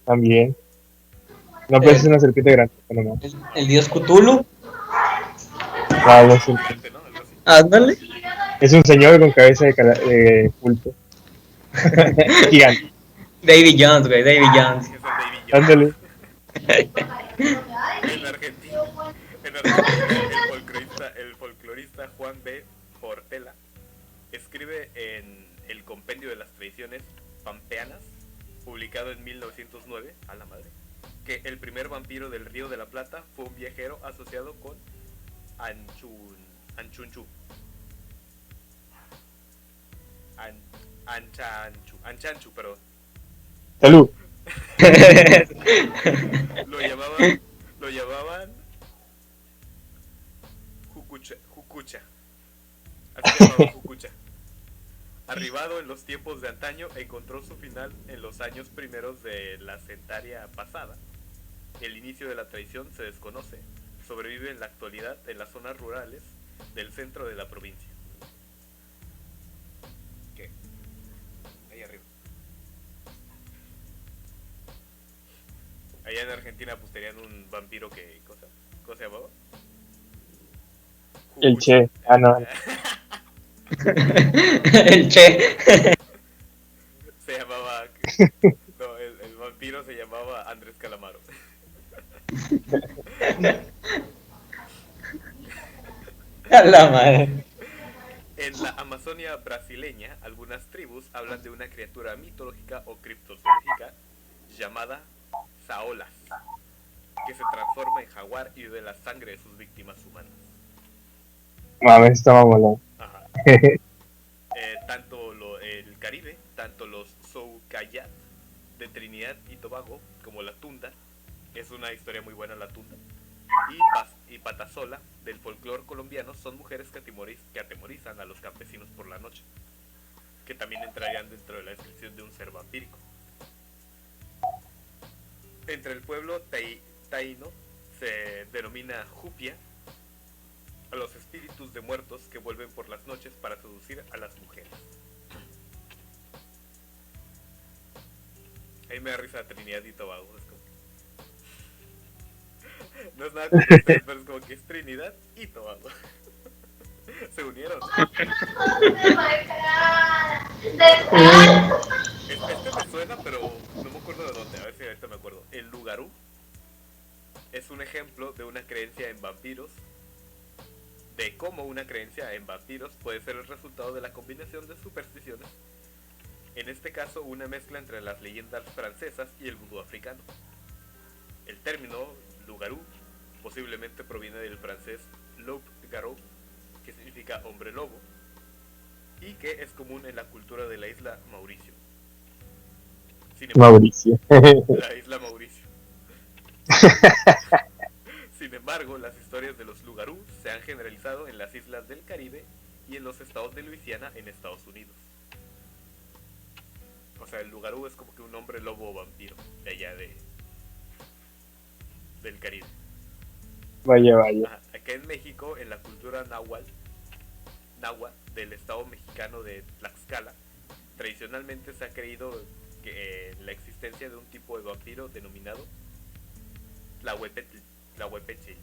También. No, pues es una serpiente grande. No, El dios Cthulhu. no, es, Gigante, ¿no? Algo así. Ándale. es un señor con cabeza de pulpo. Gigante. David Jones, güey, David Jones. Es el Baby Yoda. Ándale. En Argentina, el folclorista Juan B. Portela escribe en el Compendio de las Tradiciones Pampeanas, publicado en 1909, a la madre, que el primer vampiro del Río de la Plata fue un viajero asociado con Anchanchu, perdón. Salud. Lo llamaban Jucucha. Así se llamaba Jucucha. Arribado en los tiempos de antaño, encontró su final en los años primeros de la centaria pasada. El inicio de la tradición se desconoce. Sobrevive en la actualidad en las zonas rurales del centro de la provincia. ¿Qué? Ahí arriba. Allá en Argentina pues tenían un vampiro que... ¿Cómo se llamaba? El Che. Ah, no. El Che. Se llamaba... No, el vampiro se llamaba Andrés Calamaro. A la madre. En la Amazonia brasileña, algunas tribus hablan de una criatura mitológica o criptozoológica llamada Saolas, que se transforma en jaguar y bebe la sangre de sus víctimas humanas. Mames, estaba molado. Ajá. El Caribe, tanto los Soucayat de Trinidad y Tobago como la Tunda, es una historia muy buena la Tunda, y Patasola del folclore colombiano son mujeres que atemorizan a los campesinos por la noche, que también entrarían dentro de la descripción de un ser vampírico. Entre el pueblo taíno se denomina Jupia a los espíritus de muertos que vuelven por las noches para seducir a las mujeres. Ahí me da risa Trinidad y Tobago, es como... No es nada como ustedes, pero es como que es Trinidad y Tobago. Se unieron. vampiros, de cómo una creencia en vampiros puede ser el resultado de la combinación de supersticiones, en este caso una mezcla entre las leyendas francesas y el vudú africano. El término loup-garou posiblemente proviene del francés loup-garou, que significa hombre lobo, y que es común en la cultura de la isla Mauricio. Sin embargo, Mauricio. la isla Mauricio. Sin embargo, las historias de los loup-garou se han generalizado en las islas del Caribe y en los estados de Luisiana en Estados Unidos. O sea, el loup-garou es como que un hombre lobo o vampiro de allá del Caribe. Vaya. Ajá. Acá en México, en la cultura náhuatl del estado mexicano de Tlaxcala, tradicionalmente se ha creído que la existencia de un tipo de vampiro denominado Tlahuelpuchi.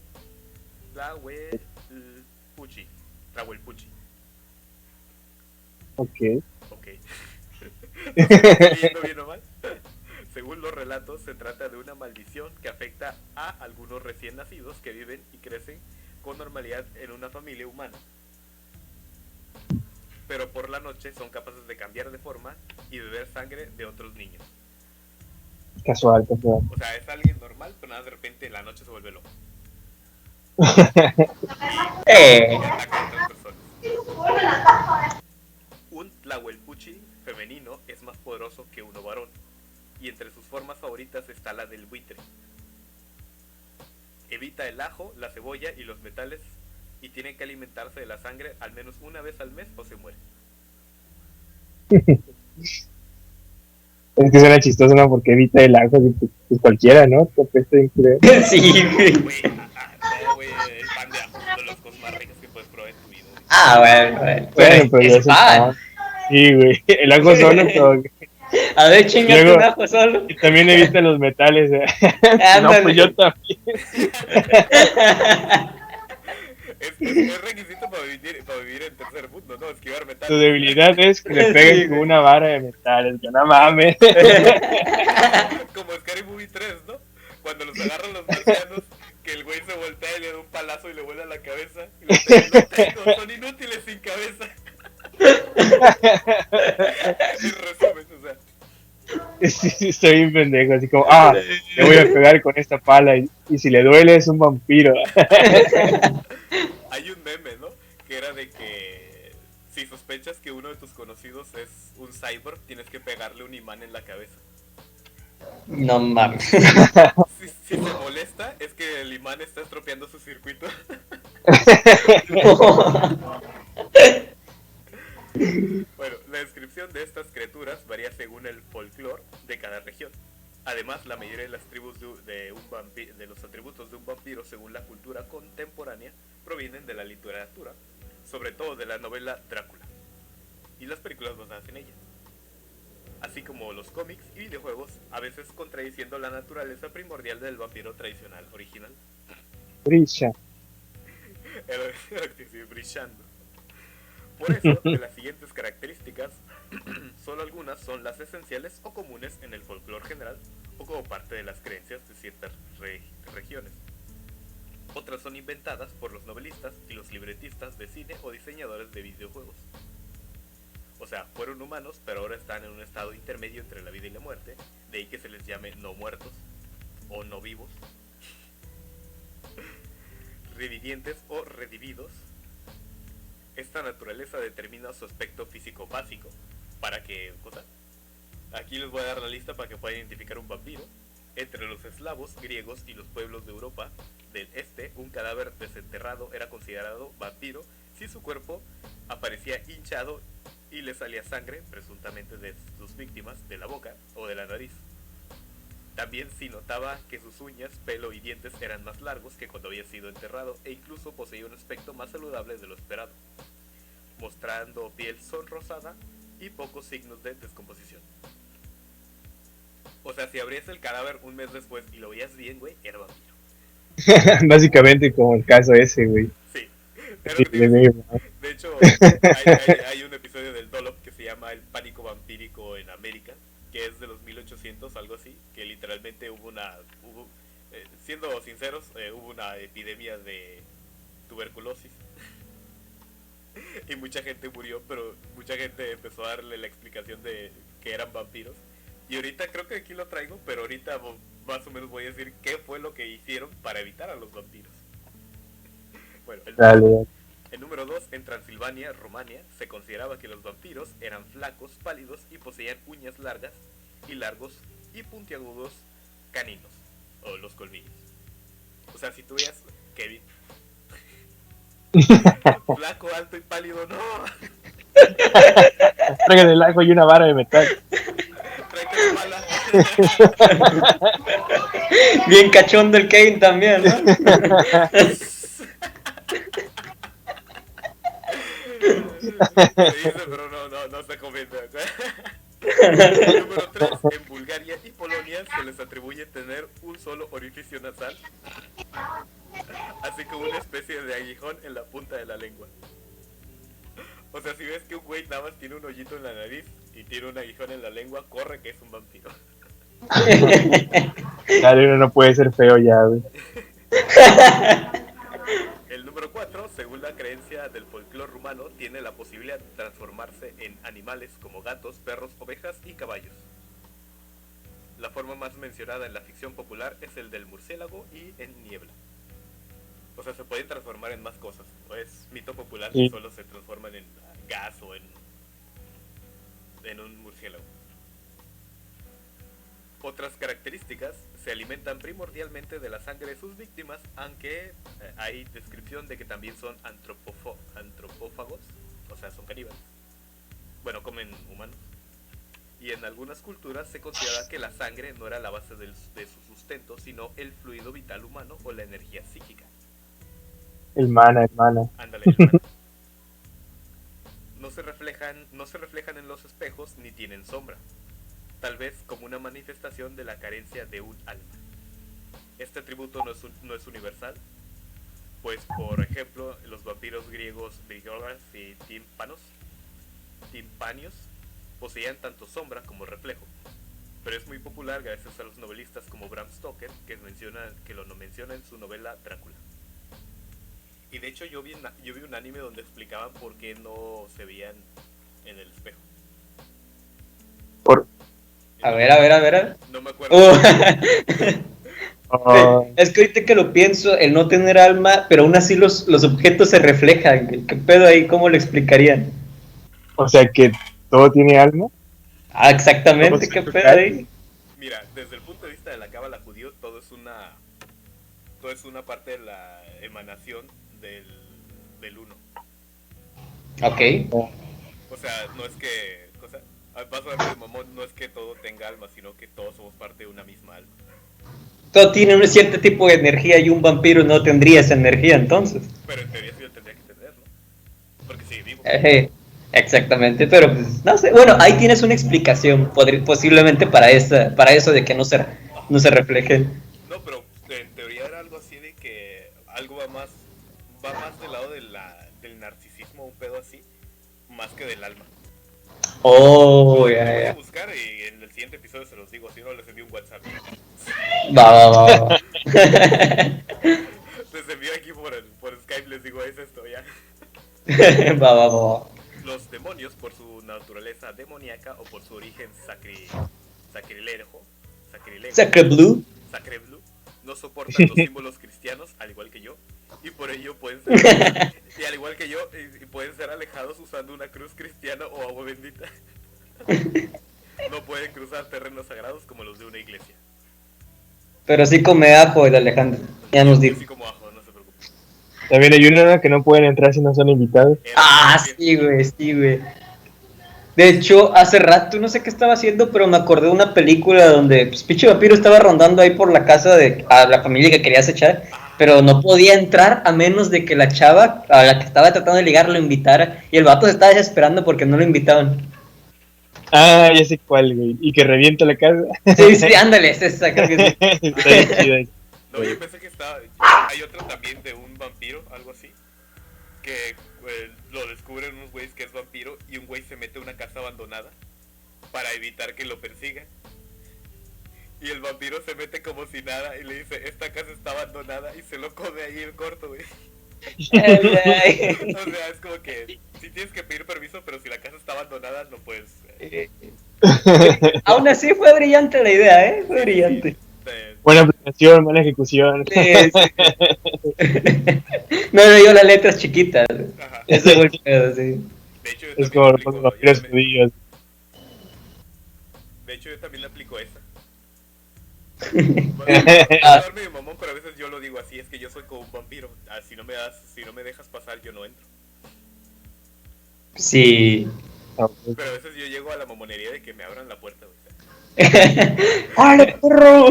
Ok. Ok. No sé si estoy leyendo bien o mal. Según los relatos, se trata de una maldición que afecta a algunos recién nacidos que viven y crecen con normalidad en una familia humana. Pero por la noche son capaces de cambiar de forma y beber sangre de otros niños. Casual. O sea, es alguien normal, pero nada, de repente en la noche se vuelve loco. Y ataca a otras personas. Un Tlahuelpuchi femenino es más poderoso que uno varón, y entre sus formas favoritas está la del buitre. Evita el ajo, la cebolla y los metales, y tiene que alimentarse de la sangre al menos una vez al mes o se muere. Es que suena chistoso, ¿no? Porque evita el ajo, pues cualquiera, ¿no? Sí, güey. Güey, no, güey, el pan de ajo es uno de los cosas más ricas que puedes probar en tu vida. Güey. Ah, bueno. Bueno, pero ya Es pan. Sí, güey. El ajo solo, pero... A ver, chingate Luego- un ajo solo. Y también evita los metales, ¿eh? No, Ándale. pues yo también. Es requisito para vivir en tercer mundo, ¿no? Esquivar Tu metales. debilidad es que le peguen Sí, con güey. una vara de metales, que no mames. Como Scary Movie 3, ¿no? Cuando los agarran los marcianos, que el güey se voltea y le da un palazo y le vuela la cabeza. Y los tengo, son inútiles sin cabeza. En resumen, o sea. Sí, estoy bien pendejo, así como, le voy a pegar con esta pala y si le duele es un vampiro. Hay un meme, ¿no? Que era de que si sospechas que uno de tus conocidos es un cyborg, tienes que pegarle un imán en la cabeza. No mames. Si se molesta, es que el imán está estropeando su circuito. Bueno, la descripción de estas criaturas varía según el folclore de cada región. Además, la mayoría de las tribus de los atributos de un vampiro, según la cultura contemporánea, provienen de la literatura, sobre todo de la novela Drácula, y las películas basadas en ella, así como los cómics y videojuegos, a veces contradiciendo la naturaleza primordial del vampiro tradicional original. Brisha. Brillando. Por eso, de las siguientes características, solo algunas son las esenciales o comunes en el folclore general o como parte de las creencias de ciertas regiones. Otras son inventadas por los novelistas y los libretistas de cine o diseñadores de videojuegos. O sea, fueron humanos, pero ahora están en un estado intermedio entre la vida y la muerte, de ahí que se les llame no muertos o no vivos, revivientes o redividos. Esta naturaleza determina su aspecto físico básico. ¿Para qué cosa? Aquí les voy a dar la lista para que puedan identificar un vampiro. Entre los eslavos, griegos y los pueblos de Europa del Este, un cadáver desenterrado era considerado vampiro si su cuerpo aparecía hinchado y le salía sangre, presuntamente de sus víctimas, de la boca o de la nariz. También si notaba que sus uñas, pelo y dientes eran más largos que cuando había sido enterrado e incluso poseía un aspecto más saludable de lo esperado, mostrando piel sonrosada y pocos signos de descomposición. O sea, si abrías el cadáver un mes después y lo veías bien, güey, era vampiro. Básicamente como el caso ese, güey. Sí. Sí, de hecho, hay un episodio del Dolop que se llama El pánico vampírico en América, que es de los 1800, algo así, que literalmente Siendo sinceros, hubo una epidemia de tuberculosis y mucha gente murió, pero mucha gente empezó a darle la explicación de que eran vampiros. Y ahorita creo que aquí lo traigo, pero ahorita más o menos voy a decir qué fue lo que hicieron para evitar a los vampiros. Bueno, Dale. el número 2, en Transilvania, Rumania, se consideraba que los vampiros eran flacos, pálidos y poseían uñas largas y largos y puntiagudos caninos, o los colmillos. O sea, si tú veas Kevin, flaco, alto y pálido, no. Traigan el agua y una vara de metal. Tráete la pala. Bien cachondo el Kane también, ¿no? Se dice, pero no se comenta. Número 3, en Bulgaria y Polonia se les atribuye tener un solo orificio nasal, así como una especie de aguijón en la punta de la lengua. O sea, si ves que un güey nada más tiene un hoyito en la nariz y tiene un aguijón en la lengua, corre que es un vampiro. Dale, uno no puede ser feo ya, güey. El número 4, según la creencia del folclore rumano, tiene la posibilidad de transformarse en animales como gatos, perros, ovejas y caballos. La forma más mencionada en la ficción popular es el del murciélago y en niebla. O sea, se pueden transformar en más cosas. O es mito popular Sí. que solo se transforman en gas o en un murciélago. Otras características, se alimentan primordialmente de la sangre de sus víctimas, aunque hay descripción de que también son antropófagos, o sea, son caníbales. Bueno, comen humanos. Y en algunas culturas se considera que la sangre no era la base de su sustento, sino el fluido vital humano o la energía psíquica. El mana. Ándale, hermano. No se reflejan en los espejos ni tienen sombra, tal vez como una manifestación de la carencia de un alma. Este atributo no es universal, pues por ejemplo los vampiros griegos Brigoras y Timpanios poseían tanto sombra como reflejo, pero es muy popular gracias a los novelistas como Bram Stoker, que lo menciona en su novela Drácula. Y de hecho yo vi un anime donde explicaban por qué no se veían en el espejo. Por... A ver. No me acuerdo. Oh, Es que ahorita que lo pienso, el no tener alma, pero aún así los objetos se reflejan. ¿Qué pedo ahí? ¿Cómo lo explicarían? o sea que todo tiene alma. Ah, exactamente, Todo ¿qué se pedo refleja. ahí? Mira, desde el punto de vista de la cábala judío, todo es una parte de la emanación del uno. Ok. O sea, no es que, vas a ver de mamón, no es que todo tenga alma, sino que todos somos parte de una misma alma. Todo tiene un cierto tipo de energía y un vampiro no tendría esa energía entonces. Pero en teoría sí lo tendría que tener, ¿no? Porque sigue vivo. Exactamente, pero pues no sé. Bueno, ahí tienes una explicación, posiblemente para eso de que no se reflejen. No, pero en teoría era algo así de que algo va más del lado del narcisismo, un pedo así, más que del alma. Oh, Lo ya, voy a ya. buscar y en el siguiente episodio se los digo, si no les envío un WhatsApp. Va. Les envío aquí por Skype, les digo, es esto ya. Va. Los demonios, por su naturaleza demoníaca o por su origen sacrilego, Sacre Blue. Sacre Blue, no soportan los símbolos cristianos, al igual que yo, y por ello pueden ser, y al igual que yo, y pueden ser alejados usando una cruz cristiana o agua bendita. No pueden cruzar terrenos sagrados como los de una iglesia. Pero sí come ajo el Alejandro. Ya nos Yo dijo. sí como ajo, no se preocupe. También hay una que no pueden entrar si no son invitados. Ah, sí, güey. De hecho, hace rato no sé qué estaba haciendo, pero me acordé de una película donde pues, pinche vampiro estaba rondando ahí por la casa de a la familia que quería acechar, pero no podía entrar a menos de que la chava a la que estaba tratando de ligar lo invitara, y el vato se estaba desesperando porque no lo invitaban. Ah, ya sé cuál, güey. Y que revienta la casa. Sí, ándale, es esa, creo que sí. Está bien chida. No, yo pensé que estaba. Hay otro también de un vampiro, algo así. Que lo descubren unos güeyes que es vampiro y un güey se mete a una casa abandonada para evitar que lo persigan. Y el vampiro se mete como si nada y le dice, esta casa está abandonada y se lo come ahí en corto, güey. Ay, ay. O sea, es como que sí tienes que pedir permiso, pero si la casa está abandonada no puedes... Aún así fue brillante la idea, ¿eh? Fue Sí, brillante. Buena planeación, buena ejecución. Sí, sí. No leyó las letras chiquitas. Ajá. Ese fue el pedo, sí. De hecho, yo Es también como le los aplico, vampiros judíos. de hecho, yo también le aplico esa. Ah, Va a mi mamón, pero a veces yo lo digo así, es que yo soy como un vampiro. Ah, si no me dejas pasar, yo no entro. sí. Pero a veces yo llego a la mamonería de que me abran la puerta, güey. ¡Órale, perro!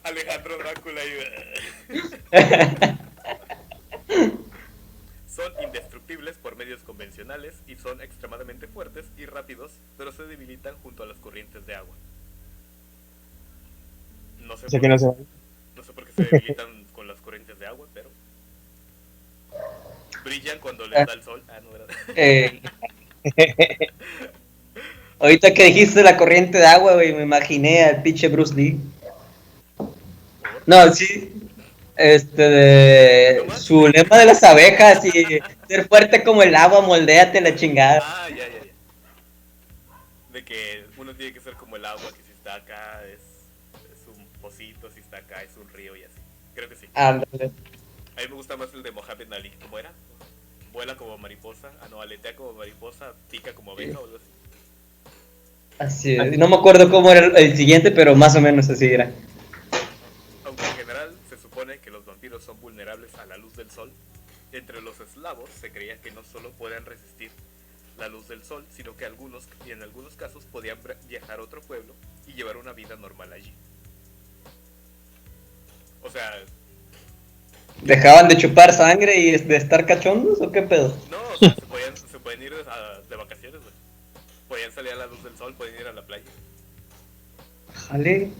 Alejandro Drácula Son indestructibles por medios convencionales y son extremadamente fuertes y rápidos, pero se debilitan junto a las corrientes de agua. No sé, O sea que no se va. no sé por qué se debilitan con las corrientes de agua, pero brillan cuando les da el sol. Ah, no, ¿verdad? Eh, ahorita que dijiste la corriente de agua, güey, me imaginé al pinche Bruce Lee. No, sí. Su lema de las abejas y ser fuerte como el agua, moldéate la chingada. Ah, ya. De que uno tiene que ser como el agua, que si está acá es un pocito, si está acá es un río y así. Creo que sí. Ándale. A mí me gusta más el de Mohamed Ali. ¿Cómo era? Vuela como mariposa. Ah, no, aletea como mariposa, pica como abeja o algo así. Así es. No me acuerdo cómo era el siguiente, pero más o menos así era. Aunque en general se supone que los vampiros son vulnerables a la luz del sol, entre los eslavos se creía que no solo pueden resistir la luz del sol, sino que en algunos casos podían viajar a otro pueblo y llevar una vida normal allí. O sea, ¿Dejaban de chupar sangre y de estar cachondos o qué pedo? no, o sea, se pueden ir de vacaciones, güey. Podían salir a la luz del sol, pueden ir a la playa. Jale.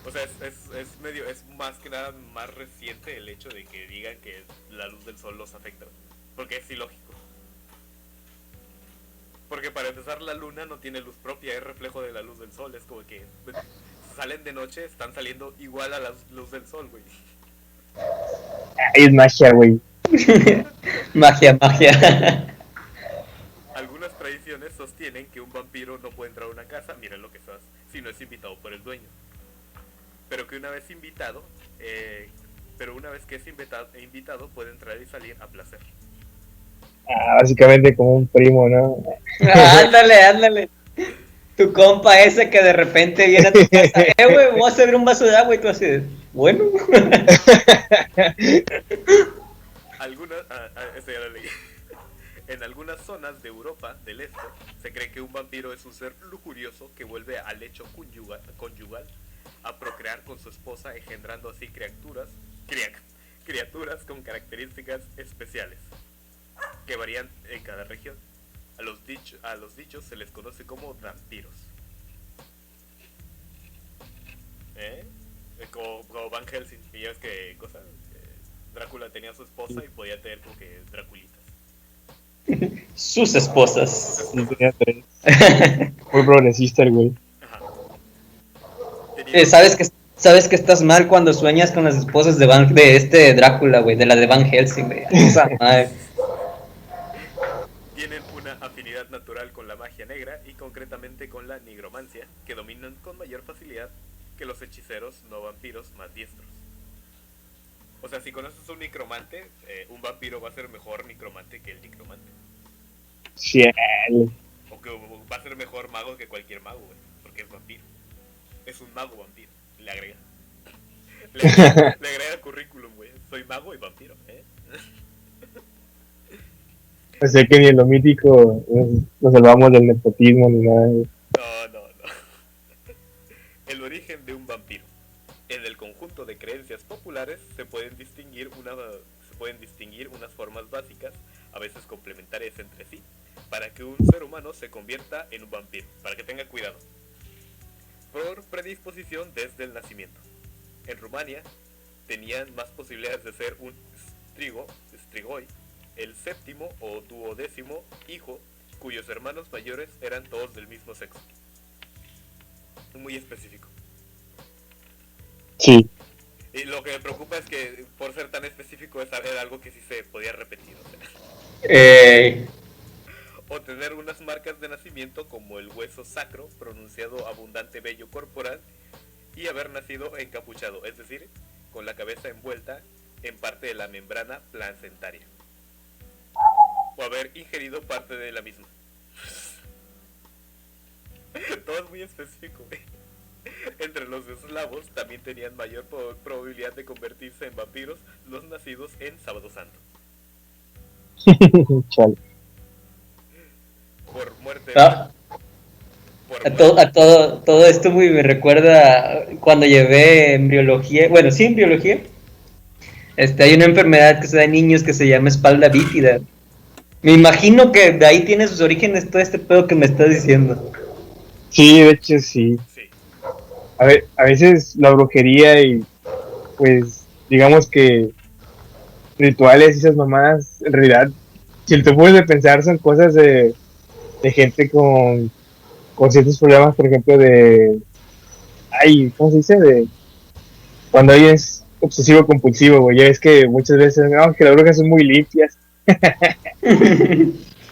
O sea, es más que nada más reciente el hecho de que digan que la luz del sol los afecta. Porque es ilógico. Porque para empezar la luna no tiene luz propia, es reflejo de la luz del sol. Es como que salen de noche, están saliendo igual a la luz del sol, güey. Ahí es magia, güey. Magia, magia. Algunas tradiciones sostienen que un vampiro no puede entrar a una casa, miren lo que estás, si no es invitado por el dueño. Pero que una vez invitado, que es invitado puede entrar y salir a placer. Básicamente como un primo, ¿no? Ándale, ándale. Tu compa ese que de repente viene a tu casa. Güey, voy a servir un vaso de agua y tú así de, bueno. Esto ya lo leí. En algunas zonas de Europa del Este se cree que un vampiro es un ser lujurioso que vuelve al lecho conyugal a procrear con su esposa, engendrando así criaturas con características especiales que varían en cada región. A los dichos se les conoce como vampiros. Como Van Helsing, y ya ves que cosas. Drácula tenía a su esposa y podía tener como que draculitas. Sus esposas. Sí, tenía 3. Muy progresista el güey. Ajá. Tenía ¿Sabes que estás mal cuando sueñas con las esposas de este Drácula, güey? De la de Van Helsing, güey. Esa madre. Tienen una afinidad natural con la magia negra y concretamente con la nigromancia, que dominan con mayor facilidad que los hechiceros no vampiros más diestros. O sea, si conoces a un necromante, un vampiro va a ser mejor necromante que el necromante. Chiel. O que va a ser mejor mago que cualquier mago, güey, porque es vampiro. Es un mago vampiro, le agrega. Le agrega currículum, güey. Soy mago y vampiro, ¿eh? O sea que ni en lo mítico nos salvamos del nepotismo ni nada. No. El origen de un vampiro. En el conjunto de creencias populares se pueden distinguir unas formas básicas, a veces complementarias entre sí, para que un ser humano se convierta en un vampiro, para que tenga cuidado. Por predisposición desde el nacimiento. En Rumania tenían más posibilidades de ser un strigoi, el séptimo o duodécimo hijo, cuyos hermanos mayores eran todos del mismo sexo. Muy específico. Sí, Y lo que me preocupa es que por ser tan específico era algo que sí se podía repetir, o sea. Eh, O tener unas marcas de nacimiento como el hueso sacro, pronunciado abundante vello corporal, y haber nacido encapuchado, es decir, con la cabeza envuelta en parte de la membrana placentaria. O haber ingerido parte de la misma. Todo es muy específico, güey. Entre los eslavos también tenían mayor probabilidad de convertirse en vampiros los nacidos en Sábado Santo. chale. Por muerte. no, Por a, muerte. todo esto me recuerda cuando llevé embriología, bueno, sí, embriología. Hay una enfermedad que se da en niños que se llama espalda bífida. Me imagino que de ahí tiene sus orígenes todo este pedo que me estás diciendo. Sí, de hecho sí. Sí. A ver, a veces la brujería y pues digamos que rituales y esas mamadas, en realidad, si te puedes pensar, son cosas de gente con ciertos problemas, por ejemplo, ¿cómo se dice? De cuando alguien es obsesivo compulsivo, güey. Ya es que muchas veces, no, que las brujas son muy limpias.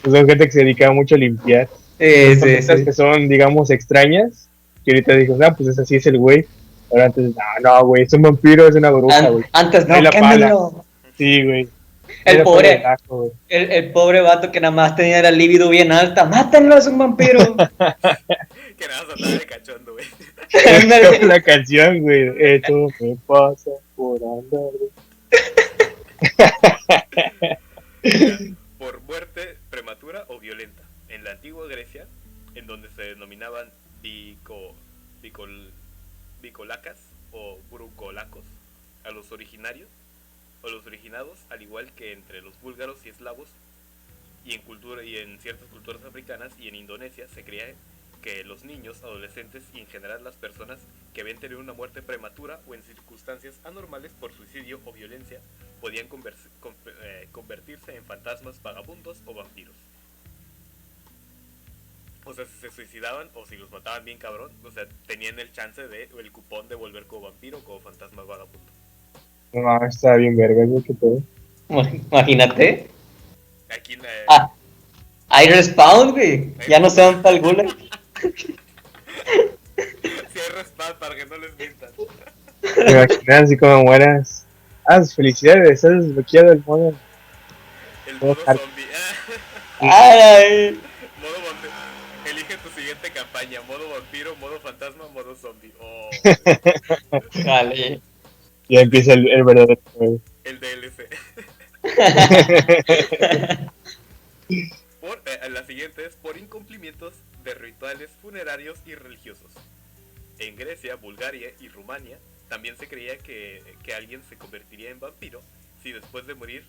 Pues son gente que se dedica mucho a limpiar. Entonces, Sí, conductas sí. que son, digamos, extrañas, que ahorita dijo, pues así es el güey. Ahora antes, no, güey, es un vampiro, es una bruja, güey. Antes Trae no, la pala. quémenlo. Sí, güey. Trae El la pala del pobre, ajo, güey. el pobre vato que nada más tenía la libido bien alta. ¡Mátenlo, es un vampiro! Que nada más andaba de cachondo, güey. Es Ándale. la canción, güey. Esto me pasa por andar. Mira, por muerte prematura o violenta. En la antigua Grecia, en donde se denominaban bicol, bicolacas o brucolacos a los originarios o los originados, al igual que entre los búlgaros y eslavos, y en ciertas culturas africanas y en Indonesia se creía que los niños, adolescentes y en general las personas que habían tenido una muerte prematura o en circunstancias anormales por suicidio o violencia podían convertirse en fantasmas, vagabundos o vampiros. O sea, si se suicidaban o si los mataban bien cabrón, o sea, tenían el chance el cupón de volver como vampiro o como fantasma vagabundo. No, está bien verga, güey, que todo. Imagínate. Aquí en Ah, hay respawn, güey. Ya no se van para el gulag. si hay respawn para que no les mientan. Te imaginas así como mueras. Felicidades, has desbloqueado el modo. El Modo modo hard. zombie. Ay, Modo vampiro. Elige tu siguiente campaña. Modo vampiro, modo fantasma, modo zombie. Oh, jale. Ya empieza el verdadero juego. el DLC. La siguiente es por incumplimientos de rituales funerarios y religiosos. En Grecia, Bulgaria y Rumania también se creía que alguien se convertiría en vampiro si después de morir,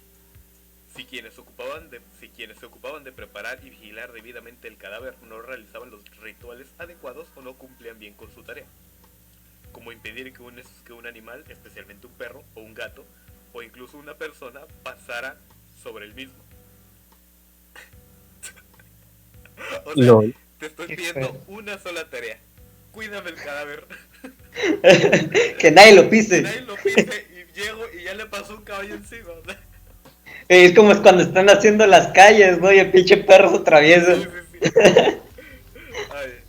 si quienes se ocupaban de preparar y vigilar debidamente el cadáver no realizaban los rituales adecuados o no cumplían bien con su tarea, como impedir que un animal, especialmente un perro o un gato, o incluso una persona, pasara sobre el mismo. O sea, LOL. te estoy Qué pidiendo feo. una sola tarea. Cuídame el cadáver. Que nadie lo Que pise. nadie lo pise y llego y ya le pasó un caballo encima. O sea, Es como es cuando están haciendo las calles, ¿no? Y el pinche perro se atraviesa. sí, sí, sí. Ay.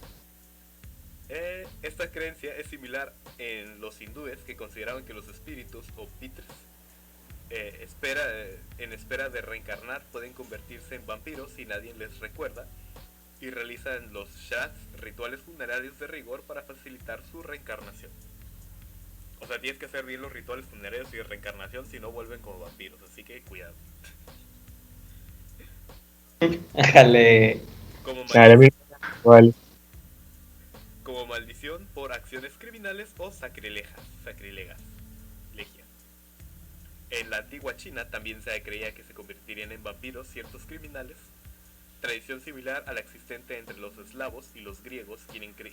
Esta creencia es similar en los hindúes que consideraban que los espíritus o pitres en espera de reencarnar pueden convertirse en vampiros si nadie les recuerda y realizan los shats, rituales funerarios de rigor para facilitar su reencarnación. O sea, tienes que hacer bien los rituales funerarios y de reencarnación si no vuelven como vampiros, así que cuidado. Jale. Como, Nada, a mí vale. como maldición por acciones criminales o sacrilegas. Legia. En la antigua China también se creía que se convertirían en vampiros ciertos criminales, tradición similar a la existente entre los eslavos y los griegos,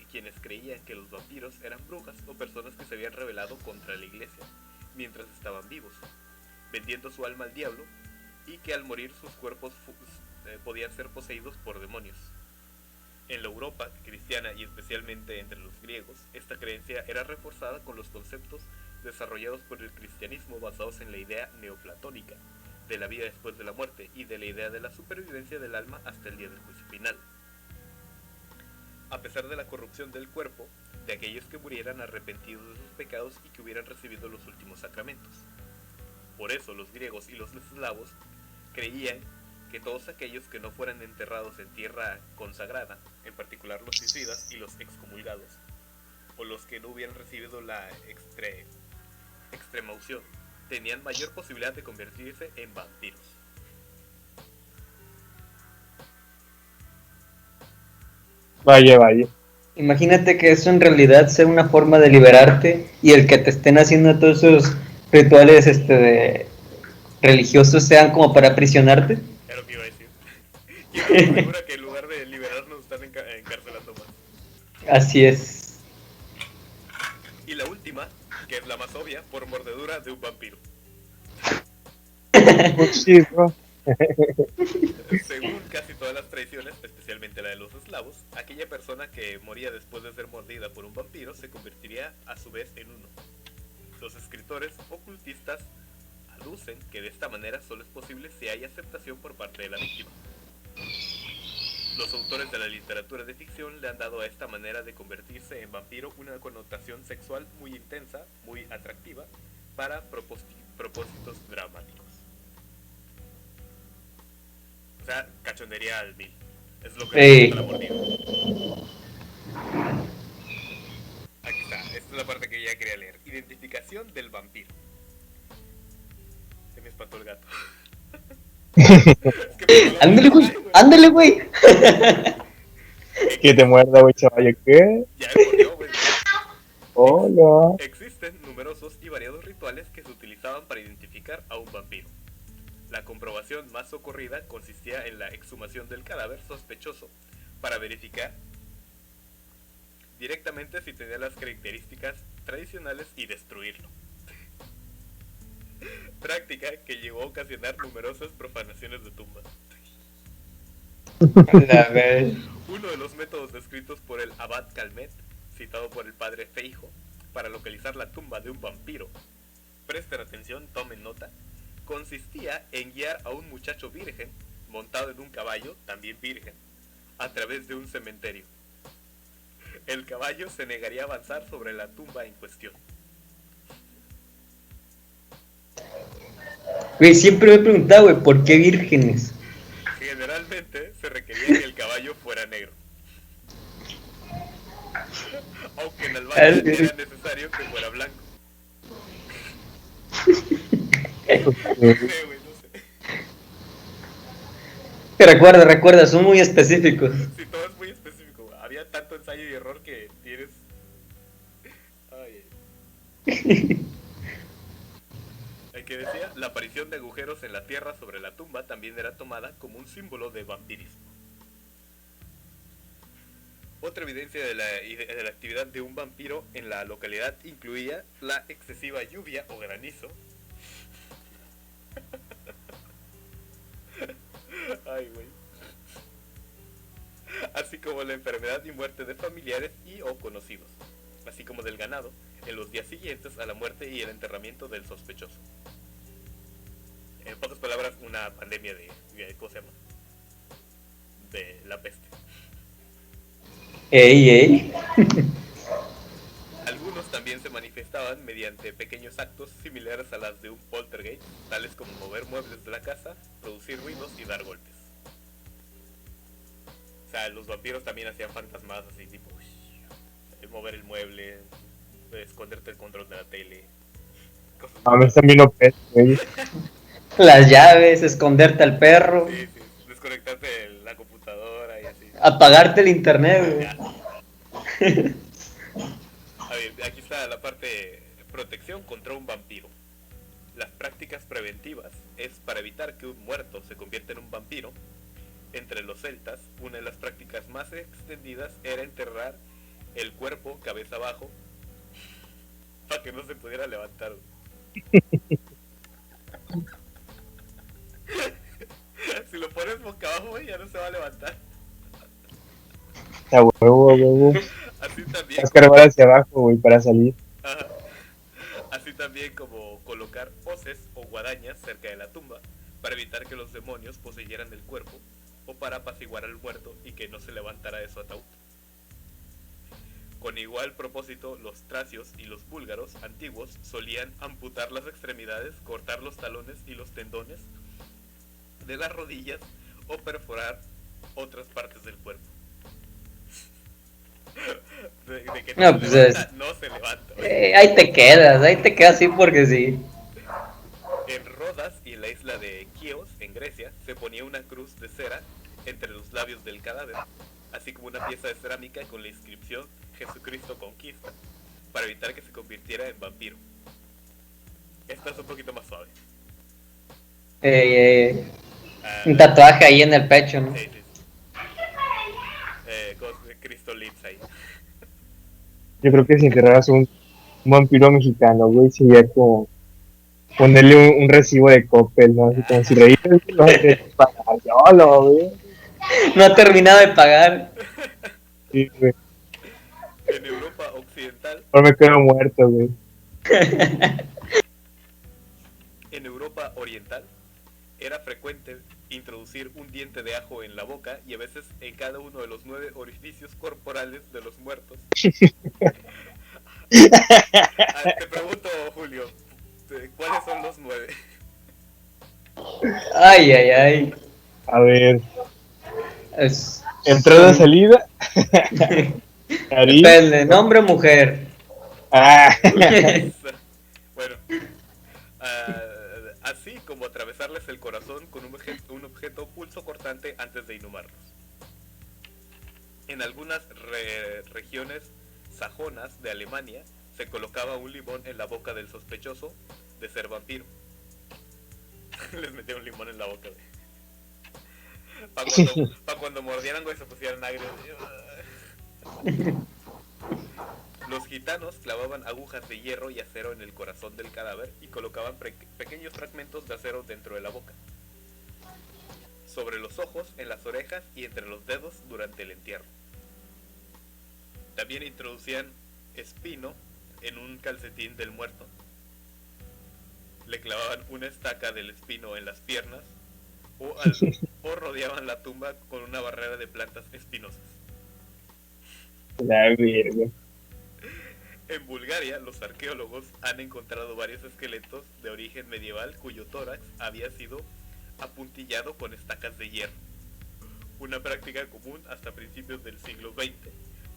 quienes creían que los vampiros eran brujas o personas que se habían rebelado contra la iglesia mientras estaban vivos, vendiendo su alma al diablo, y que al morir sus cuerpos podían ser poseídos por demonios. En la Europa cristiana y especialmente entre los griegos, esta creencia era reforzada con los conceptos desarrollados por el cristianismo basados en la idea neoplatónica de la vida después de la muerte y de la idea de la supervivencia del alma hasta el día del juicio final. A pesar de la corrupción del cuerpo, de aquellos que murieran arrepentidos de sus pecados y que hubieran recibido los últimos sacramentos. Por eso los griegos y los eslavos creían que todos aquellos que no fueran enterrados en tierra consagrada, en particular los suicidas y los excomulgados, o los que no hubieran recibido la extrema unción, tenían mayor posibilidad de convertirse en vampiros. Vaya, vaya. Imagínate que eso en realidad sea una forma de liberarte y el que te estén haciendo todos esos rituales religiosos sean como para aprisionarte. Era lo que iba a decir. Y estoy segura que en lugar de liberarnos están encarcelando más. Así es. Y la última, que es la más obvia, por mordedura de un vampiro. Sí, bro. Según casi todas las tradiciones, especialmente la de los eslavos, aquella persona que moría después de ser mordida por un vampiro se convertiría a su vez en uno. Los escritores ocultistas aducen que de esta manera solo es posible si hay aceptación por parte de la víctima. Los autores de la literatura de ficción le han dado a esta manera de convertirse en vampiro una connotación sexual muy intensa, muy atractiva, para propósitos dramáticos. O sea, cachondería al mil. Es lo que Ey. para mordida. Aquí está, esta es la parte que ya quería leer. Identificación del vampiro. Se me espantó el gato. Es que me Ándale, güey. Ándale, güey. Que te muerda, güey, chaval. ¿Qué? Ya me mordió, güey. Hola. Existen numerosos y variados rituales que se utilizaban para identificar a un vampiro. La comprobación más ocurrida consistía en la exhumación del cadáver sospechoso para verificar directamente si tenía las características tradicionales y destruirlo. Práctica que llegó a ocasionar numerosas profanaciones de tumbas. La ver- Uno de los métodos descritos por el abad Calmet, citado por el padre Feijo, para localizar la tumba de un vampiro, presten atención, tomen nota, consistía en guiar a un muchacho virgen, montado en un caballo, también virgen, a través de un cementerio. El caballo se negaría a avanzar sobre la tumba en cuestión. Güey, siempre me he preguntado, güey, ¿por qué vírgenes? Generalmente se requería que el caballo fuera negro. Aunque en Albania era necesario que fuera blanco. No sé, güey, no sé. Recuerda, son muy específicos. Sí, todo es muy específico, güey. Había tanto ensayo y error que tienes... Ay, el que decía, la aparición de agujeros en la tierra sobre la tumba también era tomada como un símbolo de vampirismo. Otra evidencia de la actividad de un vampiro en la localidad incluía la excesiva lluvia o granizo. Ay, güey. Así como la enfermedad y muerte de familiares y o conocidos, así como del ganado, en los días siguientes a la muerte y el enterramiento del sospechoso. En pocas palabras, una pandemia de ¿cómo se llama? De la peste. Ey. Algunos también se manifestaban mediante pequeños actos similares a las de un poltergeist, tales como mover muebles de la casa, producir ruidos y dar golpes. O sea, los vampiros también hacían fantasmas así, tipo mover el mueble, esconderte el control de la tele. Cosas A mí están bien OP, güey. Las llaves, esconderte al perro, sí, desconectarte de la computadora y así. apagarte el internet, güey. Ya. A ver, aquí está la parte protección contra un vampiro. Las prácticas preventivas es para evitar que un muerto se convierta en un vampiro. Entre los celtas, una de las prácticas más extendidas era enterrar el cuerpo cabeza abajo para que no se pudiera levantar. Si lo pones boca abajo, ya no se va a levantar. A huevo. Así también, Vas a cargar hacia abajo, güey, para salir. ajá. Así también guadañas cerca de la tumba para evitar que los demonios poseyeran el cuerpo o para apaciguar al muerto y que no se levantara de su ataúd. Con igual propósito, los tracios y los búlgaros antiguos solían amputar las extremidades, cortar los talones y los tendones de las rodillas o perforar otras partes del cuerpo. De que no, No, se pues levanta, no se levanta. ahí te quedas así porque sí. En Rodas y en la isla de Chios, en Grecia, se ponía una cruz de cera entre los labios del cadáver, así como una pieza de cerámica con la inscripción Jesucristo conquista, para evitar que se convirtiera en vampiro. Esta es un poquito más suave. Un tatuaje ahí en el pecho, ¿no? Sí, sí, sí. Con Cristo Lips ahí. Yo creo que si enterraras un vampiro mexicano, güey, sería como ponerle un recibo de Coppel, ¿no? Así como si reíste, no te pagas solo, güey. No ha terminado de pagar. Sí, güey. En Europa occidental, Ahora me quedo muerto, güey. en Europa oriental, era frecuente introducir un diente de ajo en la boca y a veces en cada uno de los 9 orificios corporales de los muertos. Te pregunto, Julio, ¿cuáles son los 9? Ay. A ver, Es... entrada, salida, nariz. Depende, nombre o mujer. Ah, Bueno, así como atravesarles el corazón con un objeto pulso cortante antes de inhumarlos. En algunas regiones sajonas de Alemania se colocaba un limón en la boca del sospechoso de ser vampiro. Les metía un limón en la boca, güey. Para cuando mordieran, güey, se pusieran agrios. Los gitanos clavaban agujas de hierro y acero en el corazón del cadáver y colocaban pequeños fragmentos de acero dentro de la boca, sobre los ojos, en las orejas y entre los dedos durante el entierro. También introducían espino en un calcetín del muerto. Le clavaban una estaca del espino en las piernas o rodeaban la tumba con una barrera de plantas espinosas. la verga. En Bulgaria, los arqueólogos han encontrado varios esqueletos de origen medieval cuyo tórax había sido apuntillado con estacas de hierro. Una práctica común hasta principios del siglo XX,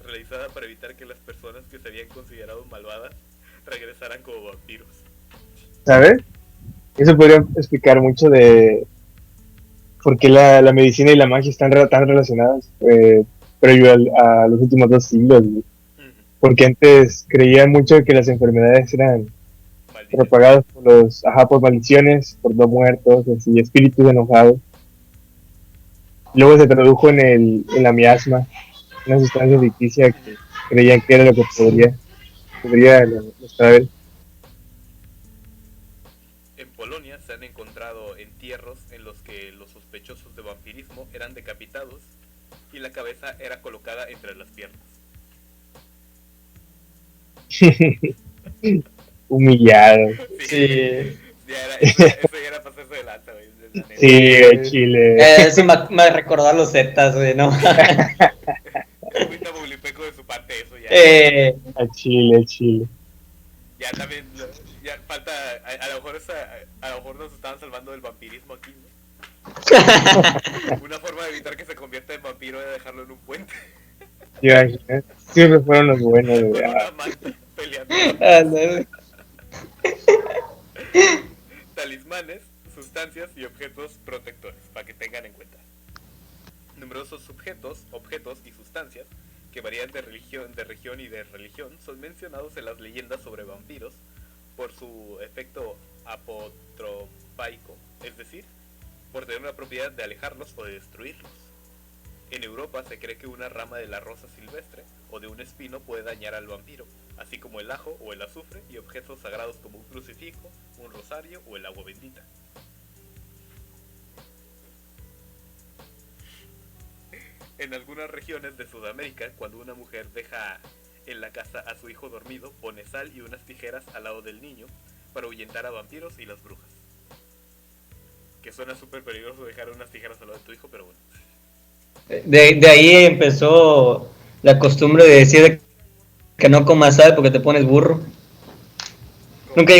realizada para evitar que las personas que se habían considerado malvadas regresaran como vampiros. ¿Sabes? Eso podría explicar mucho de por qué la medicina y la magia están tan relacionadas previo a los últimos 2 siglos, güey. Porque antes creían mucho que las enfermedades eran propagadas por maldiciones, por los muertos, así, espíritus enojados. Luego se tradujo en la miasma, una sustancia ficticia que creían que era lo que podría saber. En Polonia se han encontrado entierros en los que los sospechosos de vampirismo eran decapitados y la cabeza era colocada entre las piernas. Humillado. Sí. Eso ya era pasarse de lanza, güey. Sí, Chile. Eso me recordó a los Zetas, güey, ¿no? Es muy tabulipeco de su parte eso ya. A Chile. Ya también, ya falta, a lo mejor nos estaban salvando del vampirismo aquí, ¿no? Una forma de evitar que se convierta en vampiro es dejarlo en un puente Ya, siempre fueron los buenos, con güey. una manta peleando. Ándale. Talismanes, sustancias y objetos protectores, para que tengan en cuenta. Numerosos objetos y sustancias que varían de región y de religión son mencionados en las leyendas sobre vampiros por su efecto apotropaico, es decir, por tener una propiedad de alejarlos o de destruirlos. En Europa se cree que una rama de la rosa silvestre o de un espino puede dañar al vampiro, así como el ajo o el azufre y objetos sagrados como un crucifijo, un rosario o el agua bendita. En algunas regiones de Sudamérica, cuando una mujer deja en la casa a su hijo dormido, pone sal y unas tijeras al lado del niño para ahuyentar a vampiros y las brujas. Que suena súper peligroso dejar unas tijeras al lado de tu hijo, pero bueno. De ahí empezó la costumbre de decir que no comas sal porque te pones burro. ¿Cómo? ¿Nunca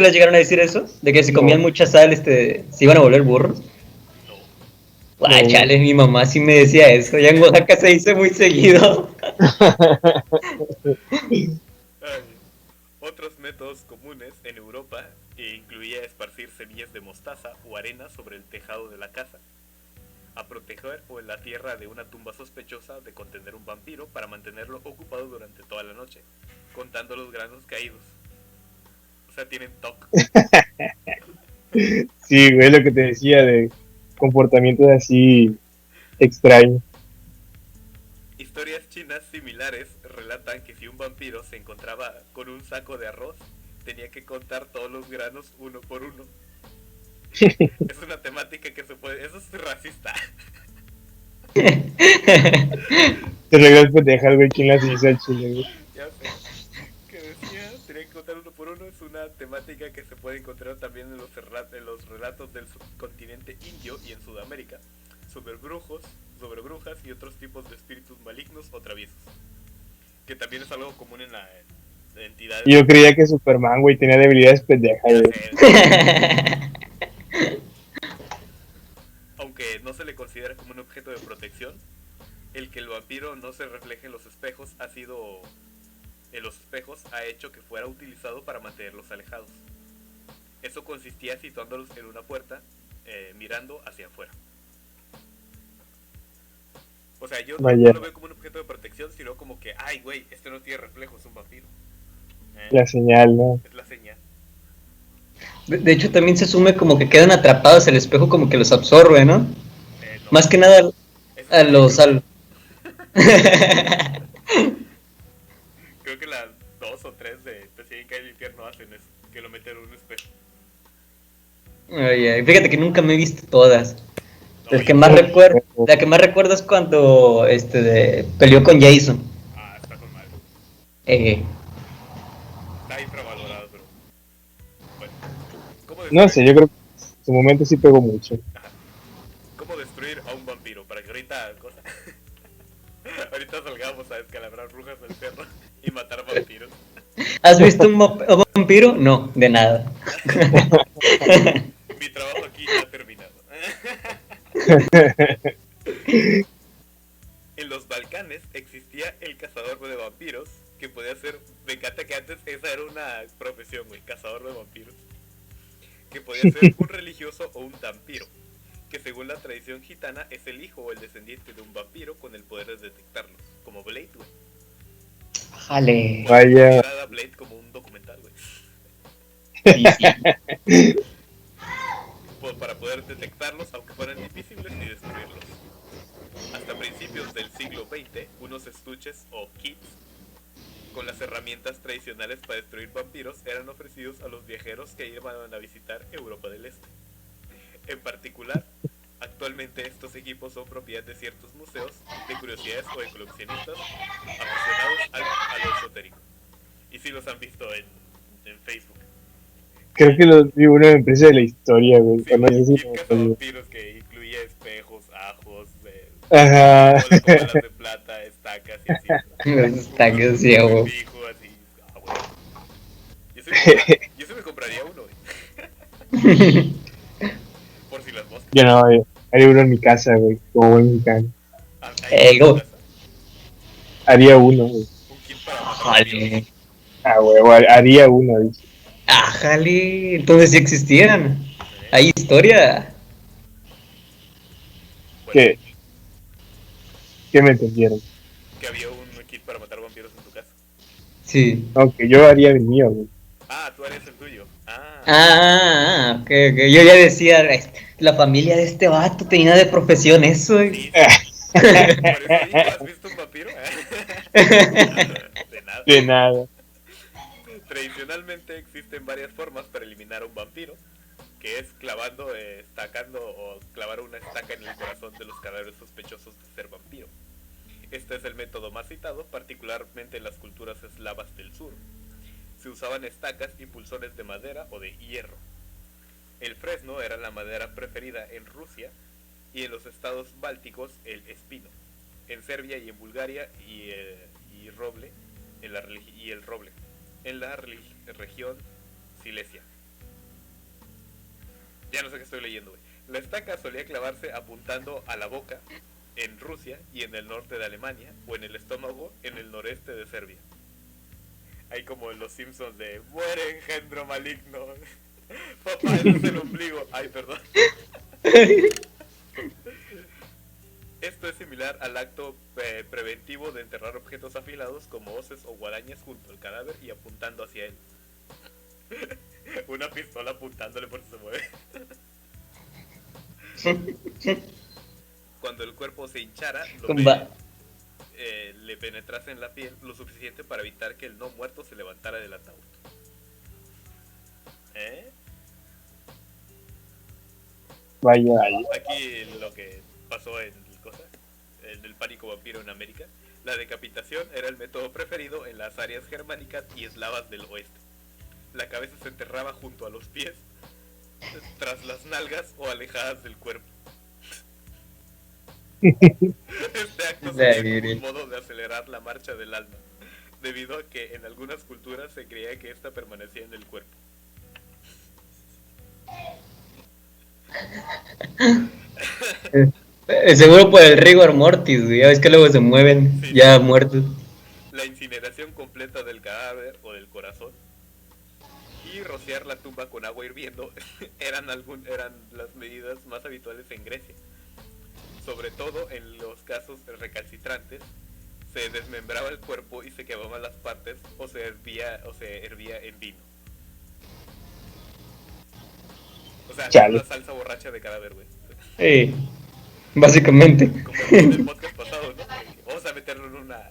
les llegaron a decir eso? De que si No. comían mucha sal, se iban a volver burros. No. Ay, No. chale, mi mamá sí me decía eso. Ya en Oaxaca se dice muy seguido. Ay. Otros métodos comunes en Europa incluía esparcir semillas de mostaza o arena sobre el tejado de la casa, a proteger o en la tierra de una tumba sospechosa de contener un vampiro para mantenerlo ocupado durante toda la noche, contando los granos caídos. O sea, tienen TOC. Sí, güey, lo que te decía de comportamientos así extraños. Historias chinas similares relatan que si un vampiro se encontraba con un saco de arroz, tenía que contar todos los granos uno por uno. Es una temática que se puede... Eso es racista. Te reglas pendejas, güey, ¿quién las hizo al chile, güey? Ya sé. Que decía, tenía que contar uno por uno. Es una temática que se puede encontrar también en los relatos del subcontinente indio y en Sudamérica, sobre brujas y otros tipos de espíritus malignos o traviesos, que también es algo común en la entidad. Yo creía que Superman, güey, tenía debilidades pendejas, Ya güey. sé. Aunque no se le considera como un objeto de protección, el que el vampiro no se refleje en los espejos ha hecho que fuera utilizado para mantenerlos alejados. Eso consistía situándolos en una puerta, mirando hacia afuera. O sea, yo no lo veo como un objeto de protección, sino como que, ay, güey, este no tiene reflejo, es un vampiro. La señal, ¿no? Es la señal. De hecho, también se asume como que quedan atrapados, el espejo como que los absorbe, ¿no? No. Más que nada Eso a es los... Creo que las 2 o 3 de Te siguen caer el infierno hacen eso, que lo meten en un espejo. Ay, fíjate que nunca me he visto todas. No, La que más recuerdo es cuando peleó con Jason. Ah, está con madre. Eh, Está infravalorado, pero... Bueno, ¿cómo No sé, yo creo que en su momento sí pegó mucho. Ajá. ¿Cómo destruir a un vampiro? Para que ahorita... ahorita salgamos a descalabrar brujas del cerro y matar vampiros. ¿Has visto un vampiro? No, de nada. Mi trabajo aquí ya ha terminado. En los Balcanes existía el cazador de vampiros, que podía ser... Me encanta que antes esa era una profesión, güey, cazador de vampiros. Que podía ser un religioso o un vampiro, que según la tradición gitana es el hijo o el descendiente de un vampiro con el poder de detectarlos, como Blade, güey. Jale. Vaya. A Blade como un documental, güey. Sí, sí. Para poder detectarlos, aunque fueran invisibles, y destruirlos. Hasta principios del siglo XX, unos estuches o kits con las herramientas tradicionales para destruir vampiros eran ofrecidos a los viajeros que iban a visitar Europa del Este. En particular, actualmente estos equipos son propiedad de ciertos museos de curiosidades o de coleccionistas aficionados a lo esotérico. Y si los han visto en Facebook. Creo que los vi una empresa de la historia, güey. Sí, No sé si kit cazavampiros que incluía espejos, ajos, Ajá. bolas de plata, estacas y así. Los estacas, sí, un güey. crucifijo, así. Bueno. Yo sí me compraría uno, güey. Por si las moscas. Yo no, haría uno en mi casa, güey. Como buen mexicano. Ahí en tu casa, Haría uno, güey. un kit para matar vampiros. Jale. Ah, güey, haría uno, güey. Jale. Entonces sí existían. Hay historia. Bueno, ¿Qué? ¿Qué me entendieron? que había un kit para matar vampiros en tu casa. Sí. Aunque yo haría el mío, güey. Ah, tú harías el tuyo. Ok. Yo ya decía, la familia de este vato tenía de profesión eso. Sí, sí. Por eso digo, ¿has visto un vampiro? De nada. De nada. Tradicionalmente existen varias formas para eliminar a un vampiro, que es clavando, estacando o clavar una estaca en el corazón de los cadáveres sospechosos de ser vampiro. Este es el método más citado, particularmente en las culturas eslavas del sur. Se usaban estacas y pulsones de madera o de hierro. El fresno era la madera preferida en Rusia y en los estados bálticos el espino. En Serbia y en Bulgaria y roble y el roble en la región Silesia. Ya no sé qué estoy leyendo, güey. La estaca solía clavarse apuntando a la boca en Rusia y en el norte de Alemania, o en el estómago en el noreste de Serbia. Hay como en los Simpsons de muere engendro maligno. Papá, ese es el ombligo. Ay, perdón. Esto es similar al acto preventivo de enterrar objetos afilados como hoces o guadañas junto al cadáver y apuntando hacia él. Una pistola apuntándole por si se mueve. Cuando el cuerpo se hinchara, le penetrase en la piel lo suficiente para evitar que el no muerto se levantara del ataúd. Vaya. Aquí lo que pasó en el pánico vampiro en América. La decapitación era el método preferido en las áreas germánicas y eslavas del oeste. La cabeza se enterraba junto a los pies, tras las nalgas o alejadas del cuerpo. Este acto sería como un modo de acelerar la marcha del alma, debido a que en algunas culturas se creía que ésta permanecía en el cuerpo. Seguro por el rigor mortis, güey. Ya ves que luego se mueven Sí, ya sí. muertos. La incineración completa del cadáver o del corazón y rociar la tumba con agua hirviendo eran las medidas más habituales en Grecia. Sobre todo en los casos recalcitrantes, se desmembraba el cuerpo y se quemaban las partes o se hervía en vino. O sea, Chale. una salsa borracha de cadáver, güey. Sí, básicamente. Como en el podcast pasado, ¿no? Vamos a meterlo en una...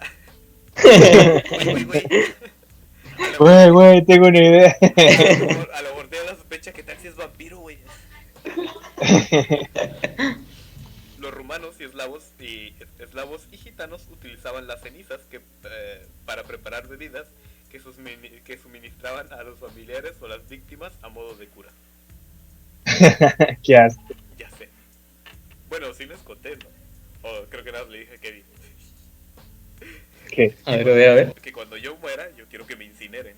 Güey, tengo una idea. A lo bordea la sospecha que tal si es vampiro, güey. Los rumanos y eslavos y gitanos utilizaban las cenizas para preparar bebidas que suministraban a los familiares o las víctimas a modo de cura. Qué asco. Ya sé. Bueno, sí les conté, ¿no? O creo que nada más le dije a Kevin. ¿Qué? A ver. Que cuando yo muera, yo quiero que me incineren.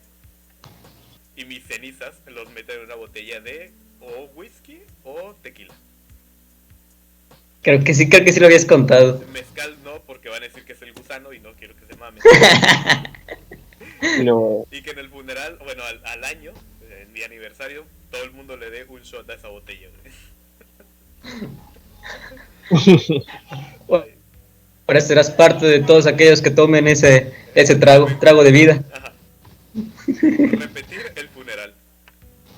Y mis cenizas los metan en una botella de o whisky o tequila. Creo que sí lo habías contado. Mezcal no, porque van a decir que es el gusano y no quiero que se mame. No. Y que en el funeral, bueno, al año, en mi aniversario, todo el mundo le dé un shot a esa botella. Ahora serás parte de todos aquellos que tomen ese trago de vida. Ajá. Repetir el funeral.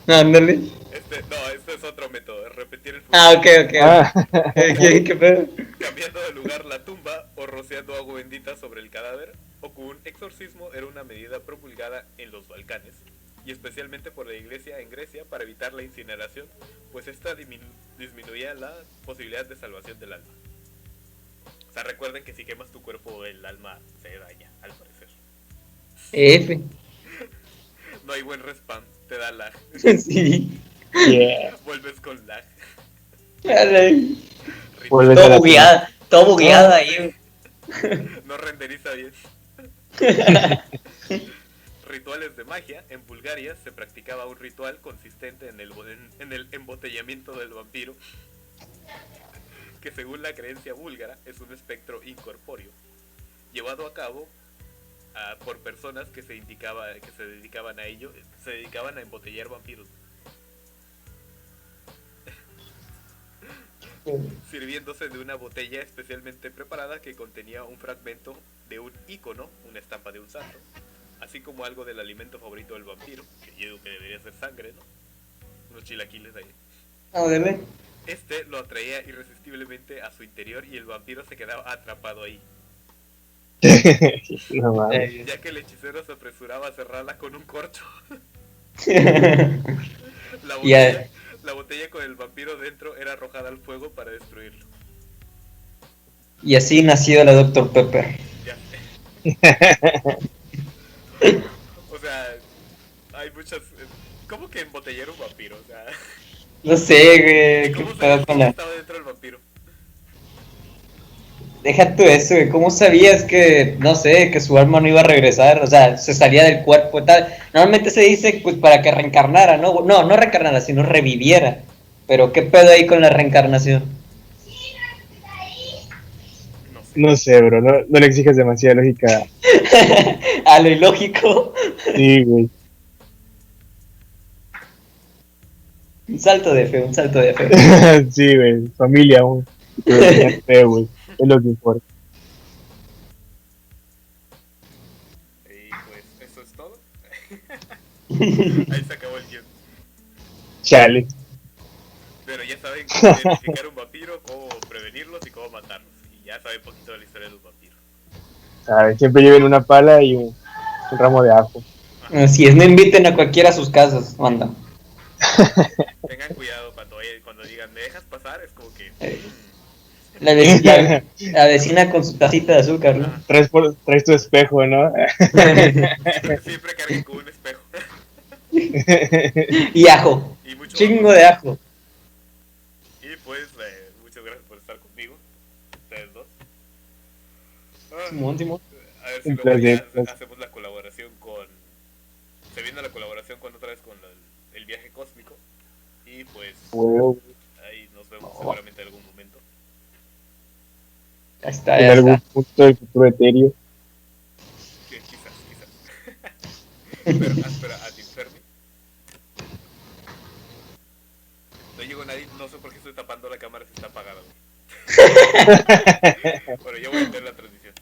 Ándale. Este es otro método, repetir el funeral. Ah, ok. ¿Qué pedo? Cambiando de lugar la tumba o rociando agua bendita sobre el cadáver, o con un exorcismo era una medida promulgada en los Balcanes, y especialmente por la iglesia en Grecia para evitar la incineración, pues esta disminuía la posibilidad de salvación del alma. O sea, recuerden que si quemas tu cuerpo, el alma se daña, al parecer. F. No hay buen respawn, te da lag. Sí. Yeah. Vuelves con lag. Vuelves a la Todo bugueado ahí. No renderiza bien. Rituales de magia. En Bulgaria se practicaba un ritual consistente en el embotellamiento del vampiro, que según la creencia búlgara es un espectro incorpóreo, llevado a cabo por personas que se dedicaban a ello, se dedicaban a embotellar vampiros, sirviéndose de una botella especialmente preparada que contenía un fragmento de un ícono, una estampa de un santo, así como algo del alimento favorito del vampiro, que yo digo que debería ser sangre, ¿no? Unos chilaquiles ahí. Ándale. Este lo atraía irresistiblemente a su interior y el vampiro se quedaba atrapado ahí, No mames. ya que el hechicero se apresuraba a cerrarla con un corcho. La botella con el vampiro dentro era arrojada al fuego para destruirlo. Y así nació la Dr. Pepper. Ya. O sea, hay muchas... ¿Cómo que embotellar un vampiro? O sea... No sé, güey. ¿Qué ¿Cómo pedo sabías con que la... estaba dentro del vampiro? Deja tú eso, güey. ¿Cómo sabías que, no sé, que su alma no iba a regresar? O sea, se salía del cuerpo y tal. Normalmente se dice, pues, para que reencarnara, ¿no? No, no reencarnara, sino reviviera. Pero, ¿qué pedo ahí con la reencarnación? No sé. No sé, bro, no le exiges demasiada lógica. A lo ilógico. Sí, güey. Un salto de fe, un salto de fe. Sí, güey. Familia aún. Pero tener fe, güey. Es lo que importa. Y pues eso es todo. Ahí se acabó el guión. Chale. Pero ya saben cómo identificar un vampiro, cómo prevenirlos y cómo matarlos. Y ya saben poquito de la historia de los vampiros. ¿Sabes? Siempre lleven una pala y un ramo de ajo. Así es, no inviten a cualquiera a sus casas, manda. Tengan cuidado cuando digan, ¿me dejas pasar? Es como que... La vecina con su tacita de azúcar, ¿no? Ajá. Traes tu espejo, ¿no? Siempre carguen con un espejo. Y ajo. Y mucho Chingo ajo. de ajo. Y pues, muchas gracias por estar conmigo. Ustedes dos. Ah, Simón, Simón. a ver si Un luego ya placer. hacemos la colaboración con... Se viene la colaboración con otra vez con el viaje cósmico. Y pues Huevo. ahí nos vemos seguramente en algún momento. Ya está, En ya algún está. punto del futuro etéreo. Quizás. Pero espera, a ti, Fermi. No llegó nadie, no sé por qué estoy tapando la cámara si está apagada, güey. Bueno, yo voy a entrar la transmisión.